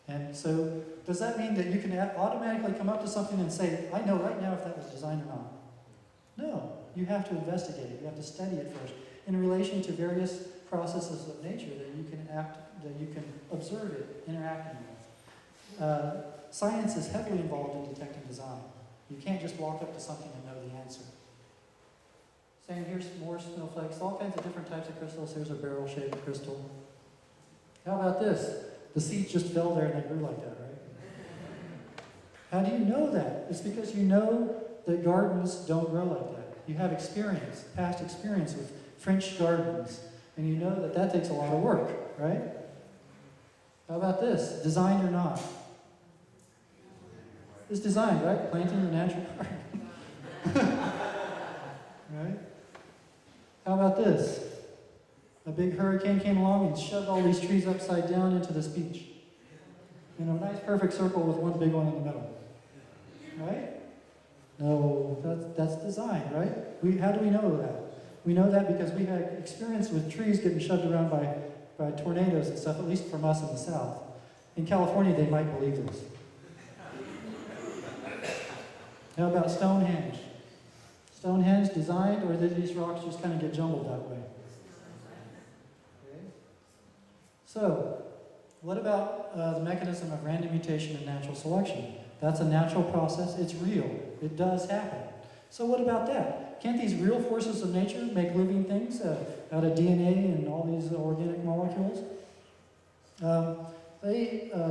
And so, does that mean that you can automatically come up to something and say, I know right now if that was designed or not? No, you have to investigate it. You have to study it first in relation to various processes of nature that you can observe it interacting with. Science is heavily involved in detecting design. You can't just walk up to something and know the answer. Same, here's more snowflakes, all kinds of different types of crystals. Here's a barrel-shaped crystal. How about this? The seeds just fell there and they grew like that, right? How do you know that? It's because you know that gardens don't grow like that. You have experience, past experience with French gardens, and you know that that takes a lot of work, right? How about this? Designed or not? It's designed, right? Planting the natural garden. Right? How about this? A big hurricane came along and shoved all these trees upside down into this beach. In a nice perfect circle with one big one in the middle. Right? No, that's design, right? How do we know that? We know that because we had experience with trees getting shoved around by tornadoes and stuff, at least from us in the South. In California, they might believe this. How about Stonehenge? Stonehenge designed, or did these rocks just kind of get jumbled that way? Okay. So, what about the mechanism of random mutation and natural selection? That's a natural process. It's real. It does happen. So what about that? Can't these real forces of nature make living things out of DNA and all these organic molecules?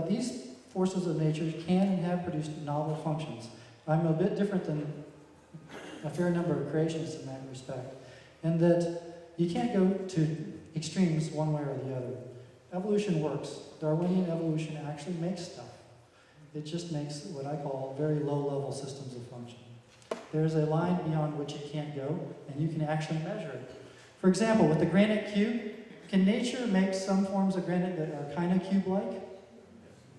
These forces of nature can and have produced novel functions. I'm a bit different than a fair number of creationists in that respect, in that you can't go to extremes one way or the other. Evolution works. Darwinian evolution actually makes stuff. It just makes what I call very low-level systems of function. There's a line beyond which it can't go, and you can actually measure it. For example, with the granite cube, can nature make some forms of granite that are kind of cube-like?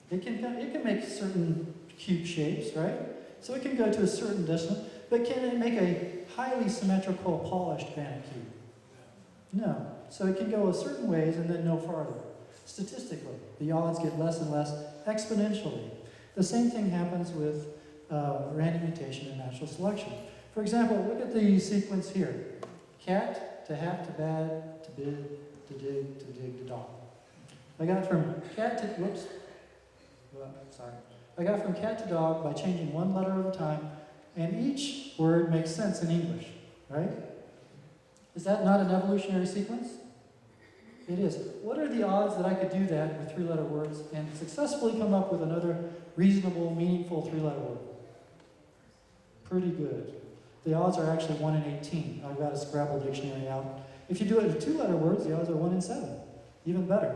It can make certain cube shapes, right? So it can go to a certain distance, but can it make a highly symmetrical, polished granite cube? No. So it can go a certain ways and then no farther. Statistically, the odds get less and less exponentially. The same thing happens with random mutation and natural selection. For example, look at the sequence here. Cat, to hack, to bad, to bid, to dig, to dog. I got from cat to, I got from cat to dog by changing one letter at a time, and each word makes sense in English, right? Is that not an evolutionary sequence? It is. What are the odds that I could do that with three-letter words and successfully come up with another reasonable, meaningful three-letter word? Pretty good. The odds are actually 1 in 18. I've got a Scrabble dictionary out. If you do it with two-letter words, the odds are 1 in 7. Even better.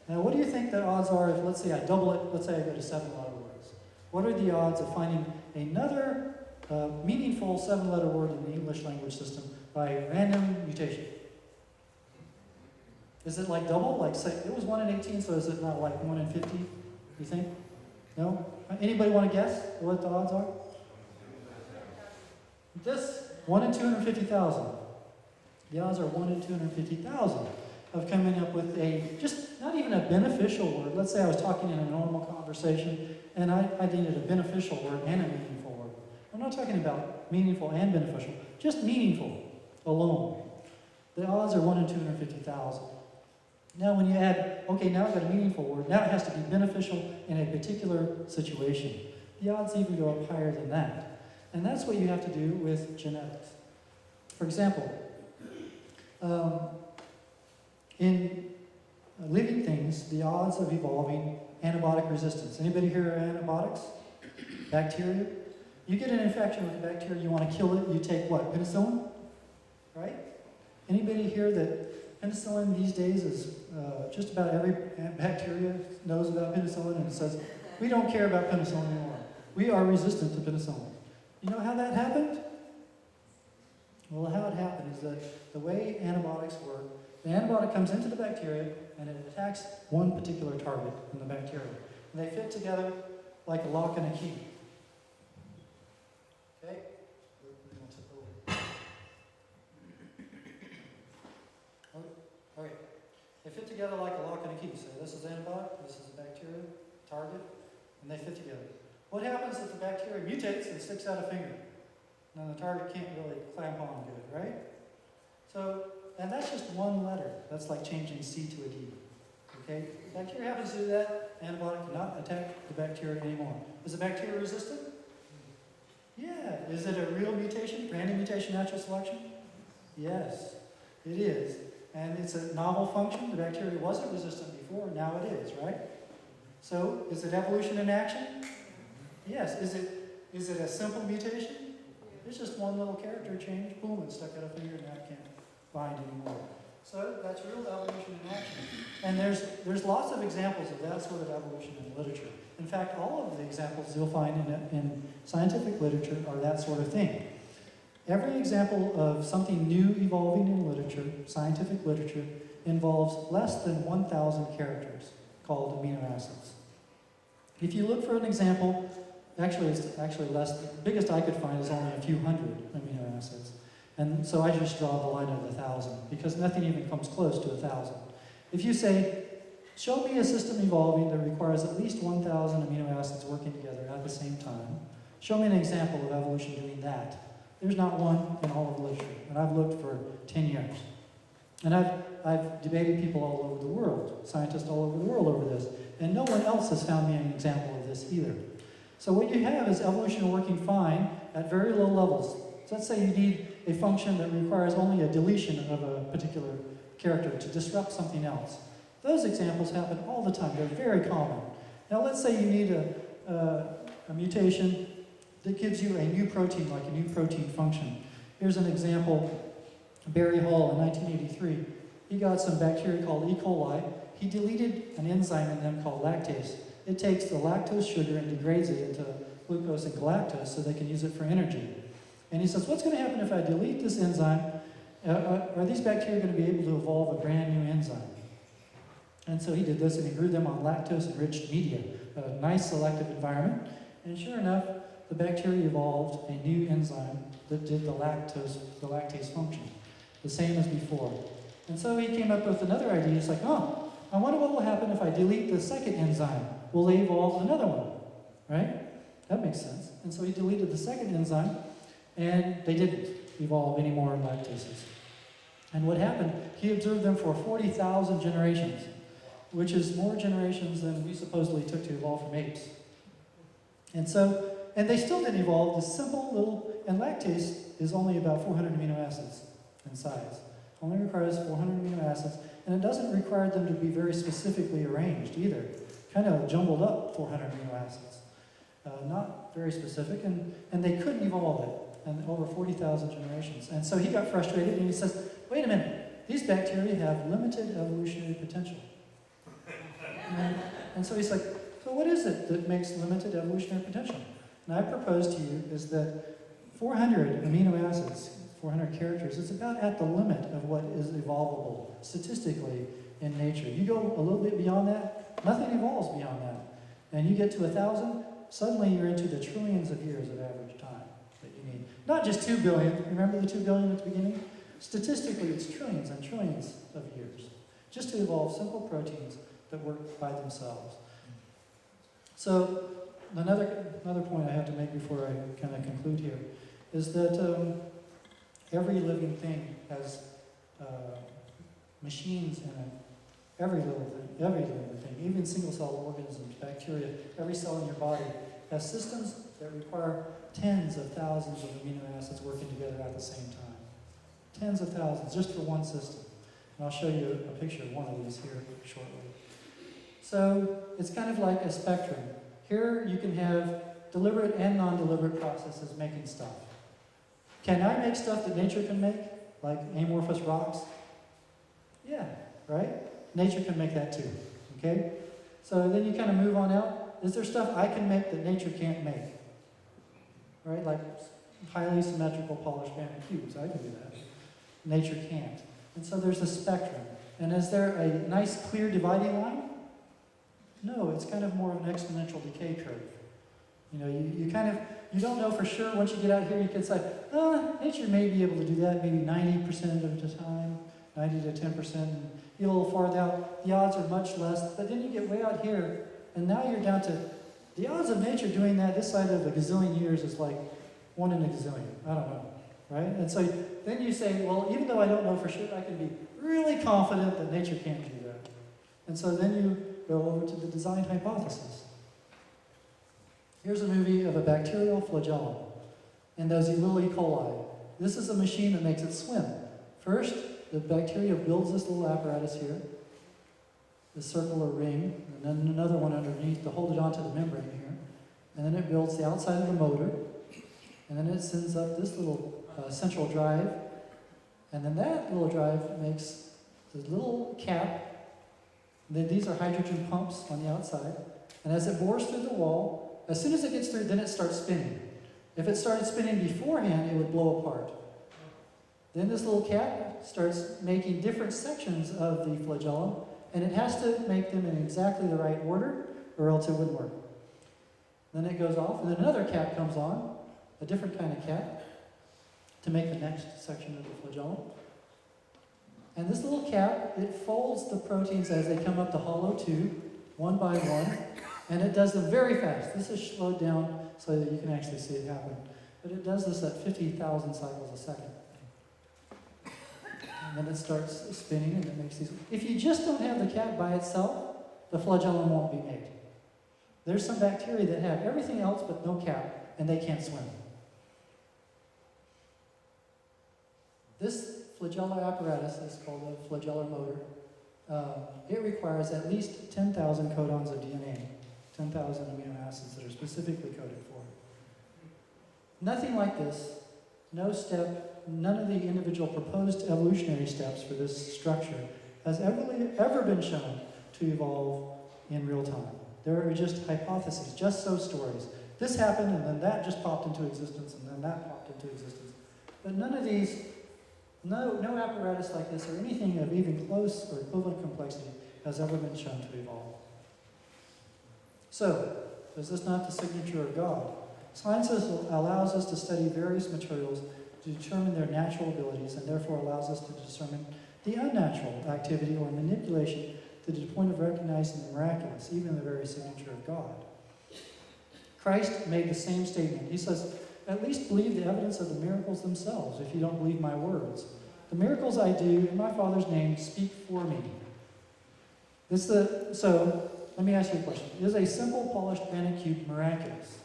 Now, what do you think the odds are if, let's say, I double it, let's say I go to 7-letter words? What are the odds of finding another meaningful 7-letter word in the English language system by random mutation? Is it like double? Like, say, it was 1 in 18, so is it not like 1 in 50, you think? No? Anybody want to guess what the odds are? This, 1 in 250,000. The odds are 1 in 250,000 of coming up with a, just not even a beneficial word. Let's say I was talking in a normal conversation, and I needed a beneficial word and a meaningful word. I'm not talking about meaningful and beneficial, just meaningful alone. The odds are 1 in 250,000. Now when you add, okay, now I've got a meaningful word, now it has to be beneficial in a particular situation. The odds even go up higher than that. And that's what you have to do with genetics. For example, in living things, the odds of evolving antibiotic resistance. Anybody hear of antibiotics? Bacteria? You get an infection with a bacteria, you want to kill it, you take what? Penicillin? Right? Anybody hear that penicillin these days is just about every bacteria knows about penicillin and says, we don't care about penicillin anymore. We are resistant to penicillin. You know how that happened? Well, how it happened is that the way antibiotics work, the antibiotic comes into the bacteria and it attacks one particular target in the bacteria. And they fit together like a lock and a key. Okay? Okay. They fit together like a lock and a key. So this is antibiotic, this is a bacteria, target, and they fit together. What happens if the bacteria mutates and sticks out a finger? Now the target can't really clamp on good, right? So, and that's just one letter. That's like changing C to a D. Okay? Bacteria happens to do that, antibiotic cannot attack the bacteria anymore. Is the bacteria resistant? Yeah. Is it a real mutation? Random mutation, natural selection? Yes, it is. And it's a novel function. The bacteria wasn't resistant before, now it is, right? So, is it evolution in action? Yes. Is it a simple mutation? It's just one little character change, boom, it stuck out a finger and now it can't bind anymore. So that's real evolution in action. And there's lots of examples of that sort of evolution in literature. In fact, all of the examples you'll find in scientific literature are that sort of thing. Every example of something new evolving in literature, scientific literature, involves less than 1,000 characters called amino acids. If you look for an example, actually it's actually less, the biggest I could find is only a few hundred amino acids. And so I just draw the line at 1,000 because nothing even comes close to 1,000. If you say, show me a system evolving that requires at least 1,000 amino acids working together at the same time, show me an example of evolution doing that. There's not one in all of literature, and I've looked for 10 years. And I've debated people all over the world, scientists all over the world over this, and no one else has found me an example of this either. So what you have is evolution working fine at very low levels. So let's say you need a function that requires only a deletion of a particular character to disrupt something else. Those examples happen all the time. They're very common. Now let's say you need a mutation that gives you a new protein, like a new protein function. Here's an example. Barry Hall in 1983, he got some bacteria called E. coli. He deleted an enzyme in them called lactase. It takes the lactose sugar and degrades it into glucose and galactose so they can use it for energy. And he says, what's going to happen if I delete this enzyme? Are these bacteria going to be able to evolve a brand new enzyme? And so he did this, and he grew them on lactose-enriched media, a nice selective environment. And sure enough, the bacteria evolved a new enzyme that did the lactase function, the same as before. And so he came up with another idea. He's like, oh, I wonder what will happen if I delete the second enzyme. Will they evolve another one? Right? That makes sense. And so he deleted the second enzyme, and they didn't evolve any more lactases. And what happened, he observed them for 40,000 generations, which is more generations than we supposedly took to evolve from apes. And they still didn't evolve this simple little, and lactase is only about 400 amino acids in size. Only requires 400 amino acids, and it doesn't require them to be very specifically arranged either. Kind of jumbled up 400 amino acids. Not very specific, and they couldn't evolve it in over 40,000 generations. And so he got frustrated, and he says, wait a minute, these bacteria have limited evolutionary potential. And so he's like, so what is it that makes limited evolutionary potential? And I propose to you is that 400 amino acids, 400 characters, is about at the limit of what is evolvable statistically in nature. You go a little bit beyond that, nothing evolves beyond that. And you get to 1,000, suddenly you're into the trillions of years of average time that you need. Not just 2 billion, remember the 2 billion at the beginning? Statistically, it's trillions and trillions of years, just to evolve simple proteins that work by themselves. So, another point I have to make before I kind of conclude here is that every living thing has machines in it. Every living thing, even single-cell organisms, bacteria, every cell in your body has systems that require tens of thousands of amino acids working together at the same time. Tens of thousands, just for one system. And I'll show you a picture of one of these here shortly. So it's kind of like a spectrum. Here you can have deliberate and non-deliberate processes making stuff. Can I make stuff that nature can make, like amorphous rocks? Yeah, right? Nature can make that too, okay? So then you kind of move on out. Is there stuff I can make that nature can't make? Right, like highly symmetrical polished banded cubes, I can do that. Nature can't. And so there's a spectrum. And is there a nice clear dividing line? No, it's kind of more of an exponential decay curve. You know, you don't know for sure. Once you get out here, you can say, nature may be able to do that maybe 90% of the time, 90 to 10%. And you get a little farther out, the odds are much less. But then you get way out here, and now you're down to, the odds of nature doing that this side of a gazillion years is like 1 in a gazillion. I don't know, right? And so then you say, well, even though I don't know for sure, I can be really confident that nature can't do that. And so then you go over to the design hypothesis. Here's a movie of a bacterial flagellum and those little E. coli. This is a machine that makes it swim. First, the bacteria builds this little apparatus here, this circular ring, and then another one underneath to hold it onto the membrane here. And then it builds the outside of the motor, and then it sends up this little central drive, and then that little drive makes the little cap. Then these are hydrogen pumps on the outside, and as it bores through the wall, as soon as it gets through, then it starts spinning. If it started spinning beforehand, it would blow apart. Then this little cap starts making different sections of the flagellum, and it has to make them in exactly the right order, or else it wouldn't work. Then it goes off, and then another cap comes on, a different kind of cap, to make the next section of the flagellum. And this little cap, it folds the proteins as they come up the hollow tube, one by one, and it does them very fast. This is slowed down so that you can actually see it happen. But it does this at 50,000 cycles a second. And then it starts spinning and it makes these. If you just don't have the cap by itself, the flagellum won't be made. There's some bacteria that have everything else but no cap, and they can't swim. This flagellar apparatus is called a flagellar motor. It requires at least 10,000 codons of DNA, 10,000 amino acids that are specifically coded for it. Nothing like this, no step, none of the individual proposed evolutionary steps for this structure has ever been shown to evolve in real time. There are just hypotheses, just so stories. this happened, and then that just popped into existence, and then that popped into existence. But none of these, no apparatus like this or anything of even close or equivalent complexity has ever been shown to evolve. So, is this not the signature of God? Science allows us to study various materials to determine their natural abilities, and therefore allows us to determine the unnatural activity or manipulation to the point of recognizing the miraculous, even the very signature of God. Christ made the same statement. He says, at least believe the evidence of the miracles themselves if you don't believe my words. The miracles I do in my Father's name speak for me. So, let me ask you a question. Is a simple polished granite cube miraculous?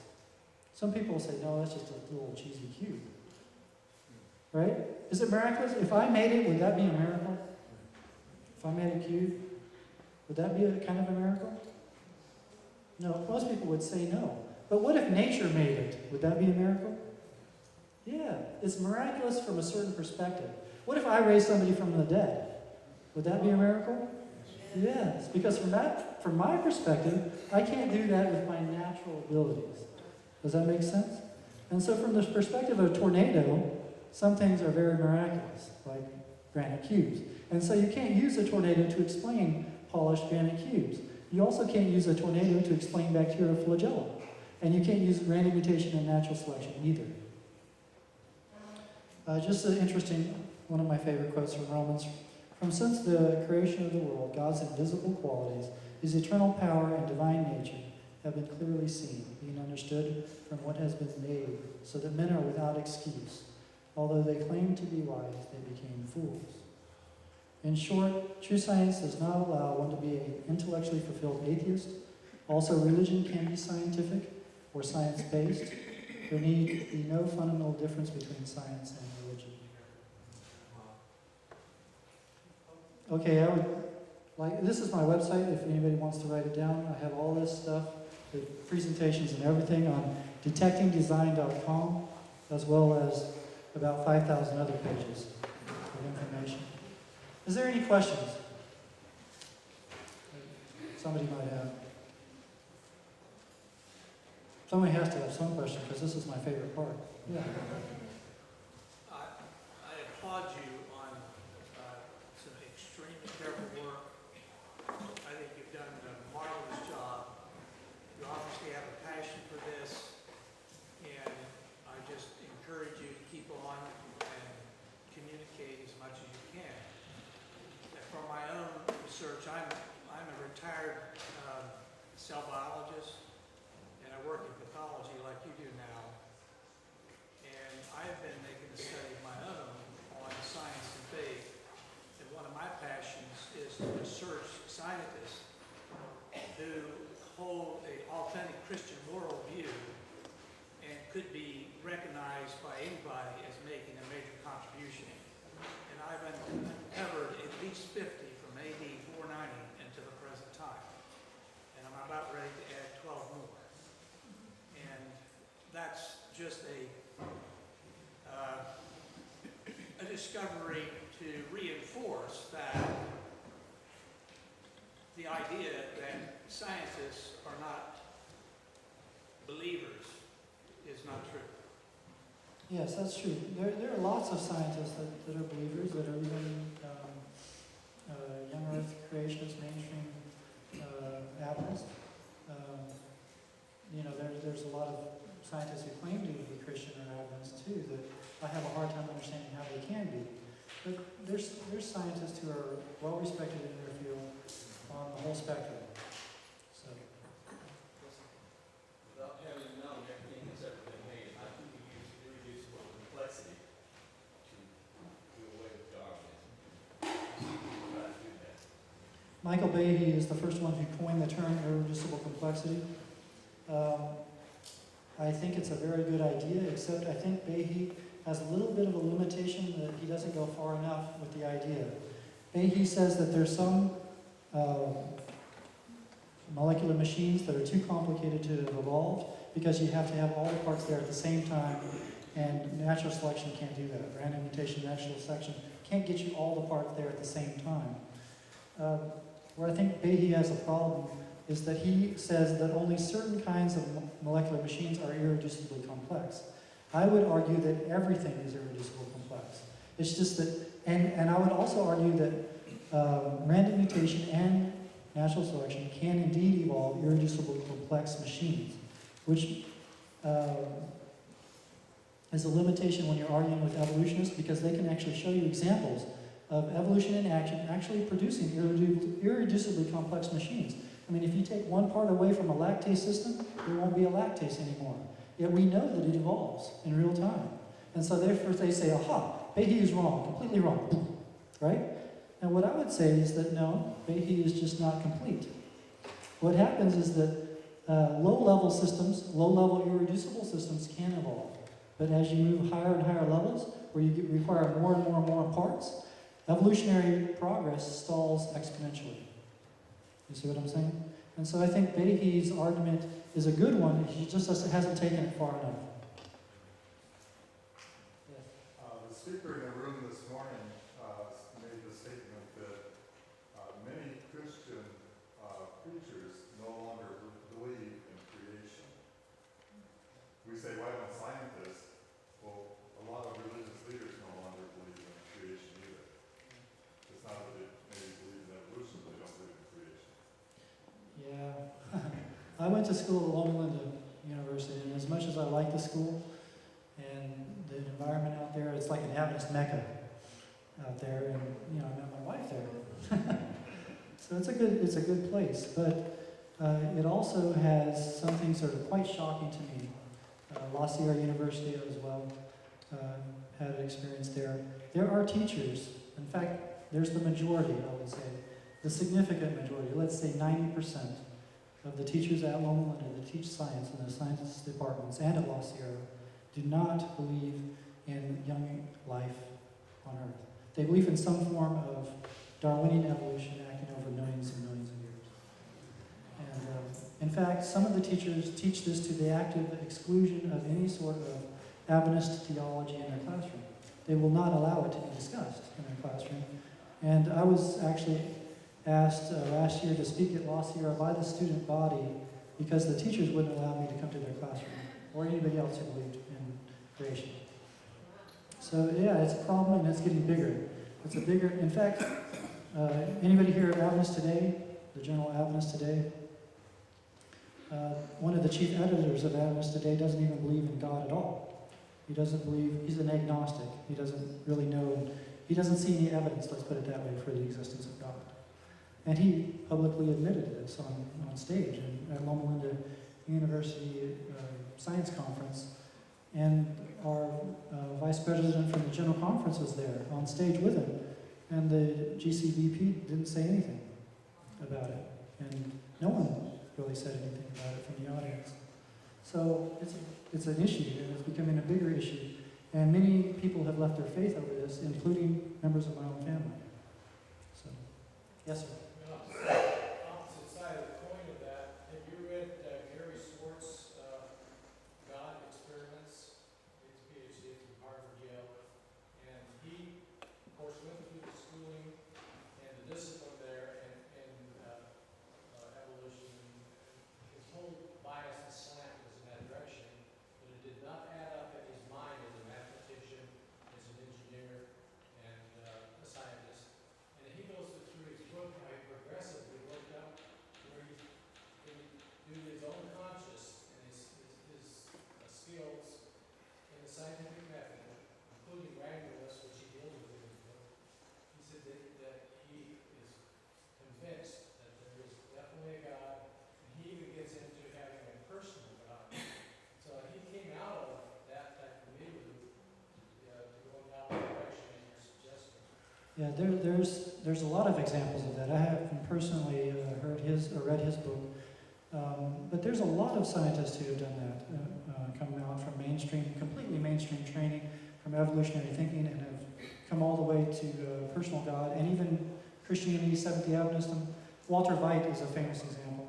Some people say, no, that's just a little cheesy cube. Right? Is it miraculous? If I made it, would that be a miracle? If I made a cube, would that be a kind of a miracle? No, most people would say no. But what if nature made it? Would that be a miracle? Yeah, it's miraculous from a certain perspective. What if I raised somebody from the dead? Would that be a miracle? Yes, because from my perspective, I can't do that with my natural abilities. Does that make sense? And so from the perspective of a tornado, some things are very miraculous, like granite cubes. And so you can't use a tornado to explain polished granite cubes. You also can't use a tornado to explain bacterial flagellum. And you can't use random mutation and natural selection either. Just an interesting, one of my favorite quotes from Romans. From since the creation of the world, God's invisible qualities, his eternal power and divine nature, have been clearly seen, being understood from what has been made, so that men are without excuse. Although they claimed to be wise, they became fools. In short, true science does not allow one to be an intellectually fulfilled atheist. Also, religion can be scientific or science-based. There need be no fundamental difference between science and religion. Okay, this is my website if anybody wants to write it down. I have all this stuff, the presentations and everything on detectingdesign.com, as well as about 5,000 other pages of information. Is there any questions? Somebody might have. Somebody has to have some question, because this is my favorite part. Yeah. I applaud you on some extremely careful work. I think you've done a marvelous job. You obviously have a passion for this, and I just encourage you to keep on and communicate as much as you can. And from my own research, I'm a retired cell biologist, and I work in pathology like you do now. And I've been making a study of my own on science and faith. And one of my passions is to research scientists who hold an authentic Christian worldview and could be recognized by anybody as making a major contribution. And I've uncovered at least 50 from AD 490 until the present time. And I'm about ready to add 12 more. And that's just a discovery to reinforce that the idea that scientists are not believers is not true. Yes, that's true. There are lots of scientists that are believers, that are even young earth creationists, mainstream Adventists. There's a lot of scientists who claim to be Christian or Adventists too, that I have a hard time understanding how they can be. But there's scientists who are well respected in their field on the whole spectrum. So. Without having known everything that's ever been made, how can you use irreducible complexity to do away with Darwinism? How to do that? Michael Behe is the first one who coined the term irreducible complexity. I think it's a very good idea, except I think Behe has a little bit of a limitation that he doesn't go far enough with the idea. Behe says that there's some molecular machines that are too complicated to have evolved because you have to have all the parts there at the same time, and natural selection can't do that. Random mutation, natural selection can't get you all the parts there at the same time. Where I think Behe has a problem is that he says that only certain kinds of molecular machines are irreducibly complex. I would argue that everything is irreducibly complex. It's just that, and I would also argue that random mutation and natural selection can indeed evolve irreducibly complex machines, which is a limitation when you're arguing with evolutionists, because they can actually show you examples of evolution in action actually producing irreducibly complex machines. I mean, if you take one part away from a lactase system, there won't be a lactase anymore. Yet we know that it evolves in real time. And so therefore they say, aha, Behe is wrong, completely wrong, right? And what I would say is that no, Behe is just not complete. What happens is that low-level systems, low-level irreducible systems can evolve. But as you move higher and higher levels, where you require more and more and more parts, evolutionary progress stalls exponentially. You see what I'm saying? And so I think Behe's argument is a good one, he just hasn't taken it far enough. The speaker in the room this morning made the statement that many Christian preachers no longer believe in creation. We say, why don't scientists? Well, a lot of religious leaders no longer believe in creation either. It's not that they maybe believe in evolution, but they don't believe in creation. Yeah. I went to school at Loma Linda University, and as much as I like the school and the environment out there, it's like an Adventist Mecca out there, and I met my wife there. So it's a good place, but it also has something sort of quite shocking to me. La Sierra University as well had an experience there. There are teachers, in fact, there's the majority, I would say, the significant majority, let's say 90% of the teachers at Loma Linda that teach science in the science departments and at La Sierra do not believe in young life on Earth. They believe in some form of Darwinian evolution acting over millions and millions of years. And in fact, some of the teachers teach this to the active exclusion of any sort of Adventist theology in their classroom. They will not allow it to be discussed in their classroom. And I was actually asked last year to speak at La Sierra by the student body because the teachers wouldn't allow me to come to their classroom or anybody else who believed in creation. So yeah, it's a problem and it's getting bigger. It's a bigger, in fact, anybody here at Adventist Today, the journal Adventist Today? One of the chief editors of Adventist Today doesn't even believe in God at all. He doesn't believe, he's an agnostic. He doesn't really know, he doesn't see any evidence, let's put it that way, for the existence of God. And he publicly admitted this on stage at Loma Linda University Science Conference. And our vice president from the General Conference was there on stage with him. And the GCVP didn't say anything about it. And no one really said anything about it from the audience. So it's an issue, and it's becoming a bigger issue. And many people have left their faith over this, including members of my own family. So, yes, sir. Opposite side of the coin of that, have you read Gary Swartz's God Experiments? It's a PhD from Harvard, Yale, and he, of course, went through the schooling and the discipline there in evolution. His whole bias and slant was in that direction, but it did not add up in his mind as a mathematician, as an engineer, and a scientist. And he goes through his book how he progressively worked up where he can do his own conscious and his skills in the scientific method, including randomness, which he deals with in his book. He said that he is convinced that there is definitely a God, and he even gets into having a personal God. So he came out of that type of milieu to go down the direction that you're suggesting. Yeah, there's a lot of examples of that. I haven't personally read his book, but there's a lot of scientists who have done that, come out from completely mainstream training, from evolutionary thinking, and have come all the way to personal God, and even Christianity, Seventh-day Adventism. Walter White is a famous example.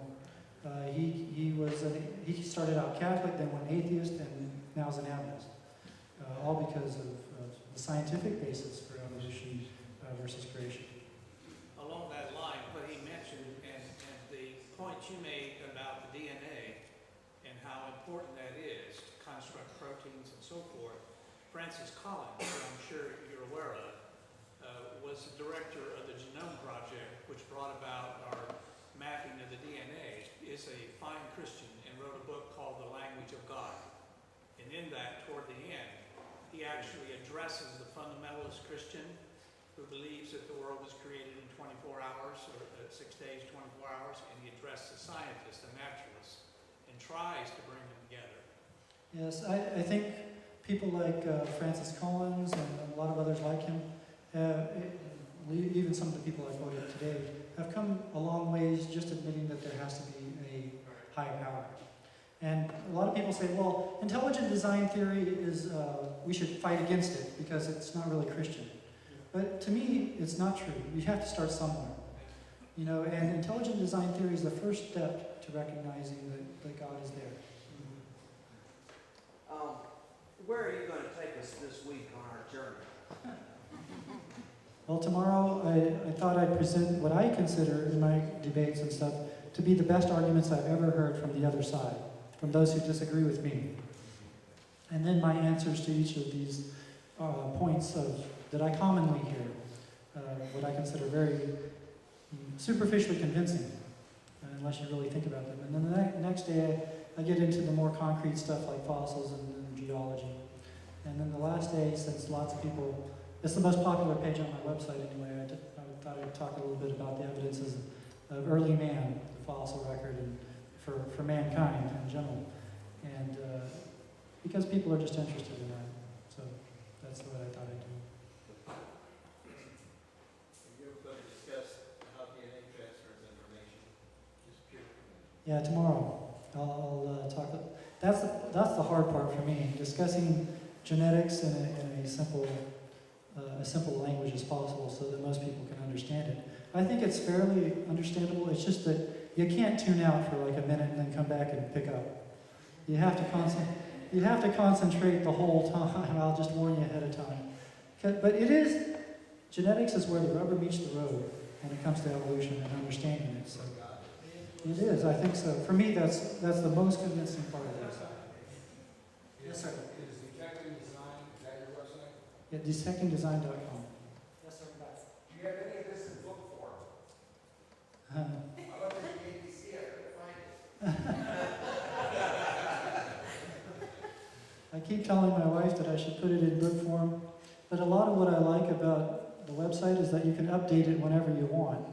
He started out Catholic, then went atheist, and now is an Adventist, all because of the scientific basis for evolution versus creation. Along that line, what he mentioned and the point you made Francis Collins, who I'm sure you're aware of, was the director of the Genome Project, which brought about our mapping of the DNA, is a fine Christian and wrote a book called The Language of God. And in that, toward the end, he actually addresses the fundamentalist Christian who believes that the world was created in 24 hours, or 6 days, 24 hours, and he addressed the scientist, the naturalist, and tries to bring them together. Yes, I think people like Francis Collins and a lot of others like him, even some of the people I quoted today, have come a long ways just admitting that there has to be a high power. And a lot of people say, well, intelligent design theory is, we should fight against it because it's not really Christian. But to me, it's not true. You have to start somewhere. You know, and intelligent design theory is the first step to recognizing that God is there. Where are you going to take us this week on our journey? Well, tomorrow I thought I'd present what I consider in my debates and stuff to be the best arguments I've ever heard from the other side, from those who disagree with me. And then my answers to each of these points that I commonly hear, what I consider very superficially convincing, unless you really think about them. And then the next day I get into the more concrete stuff like fossils and geology. And then the last day, since lots of people, it's the most popular page on my website anyway, I thought I'd talk a little bit about the evidences of early man, the fossil record, and for mankind in general. And because people are just interested in that. So that's what I thought I'd do. Are you going to discuss how DNA transfers information? Just pure information. Yeah, tomorrow I'll talk. That's the hard part for me, discussing genetics in a simple language as possible so that most people can understand it. I think it's fairly understandable. It's just that you can't tune out for like a minute and then come back and pick up. You have to concentrate the whole time. I'll just warn you ahead of time. But genetics is where the rubber meets the road when it comes to evolution and understanding it. So it is, I think so. For me, that's the most convincing part of this. Yes, sir. Is Detecting Design, is that your website? Yeah, detectingdesign.com. Yes, sir, guys. Do you have any of this in book form? I looked at the ABC, I couldn't find it. I keep telling my wife that I should put it in book form, but a lot of what I like about the website is that you can update it whenever you want.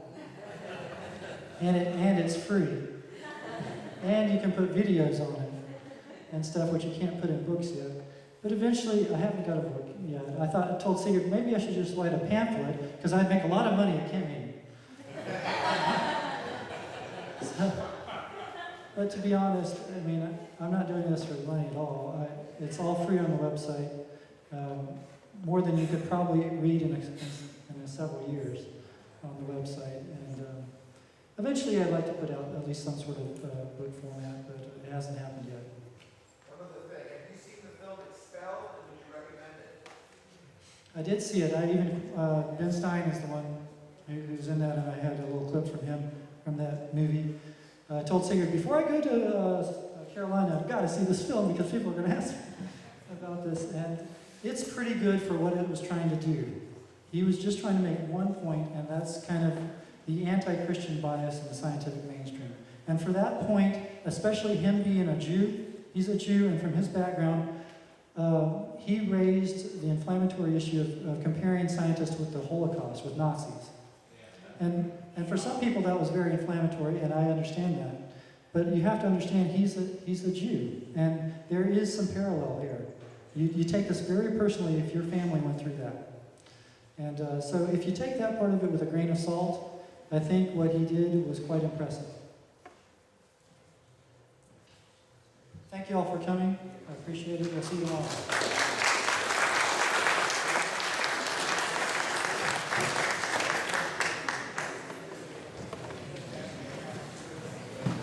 And it's free. And you can put videos on it and stuff, which you can't put in books yet. But eventually, I haven't got a book yet. I told Sigurd, maybe I should just write a pamphlet, because I'd make a lot of money at Kimmy. But to be honest, I mean, I'm not doing this for money at all. It's all free on the website, more than you could probably read in several years on the website. And eventually, I'd like to put out at least some sort of book format, but it hasn't happened yet. One other thing, have you seen the film Expelled, and would you recommend it? I did see it. Ben Stein is the one who's in that, and I had a little clip from him from that movie. I told Sigurd, before I go to Carolina, I've got to see this film because people are going to ask me about this. And it's pretty good for what it was trying to do. He was just trying to make one point, and that's kind of the anti-Christian bias in the scientific mainstream. And for that point, especially him being a Jew, he's a Jew, and from his background, he raised the inflammatory issue of comparing scientists with the Holocaust, with Nazis. And for some people that was very inflammatory, and I understand that. But you have to understand he's a Jew, and there is some parallel here. You take this very personally if your family went through that. And so if you take that part of it with a grain of salt, I think what he did was quite impressive. Thank you all for coming. I appreciate it. We'll see you all.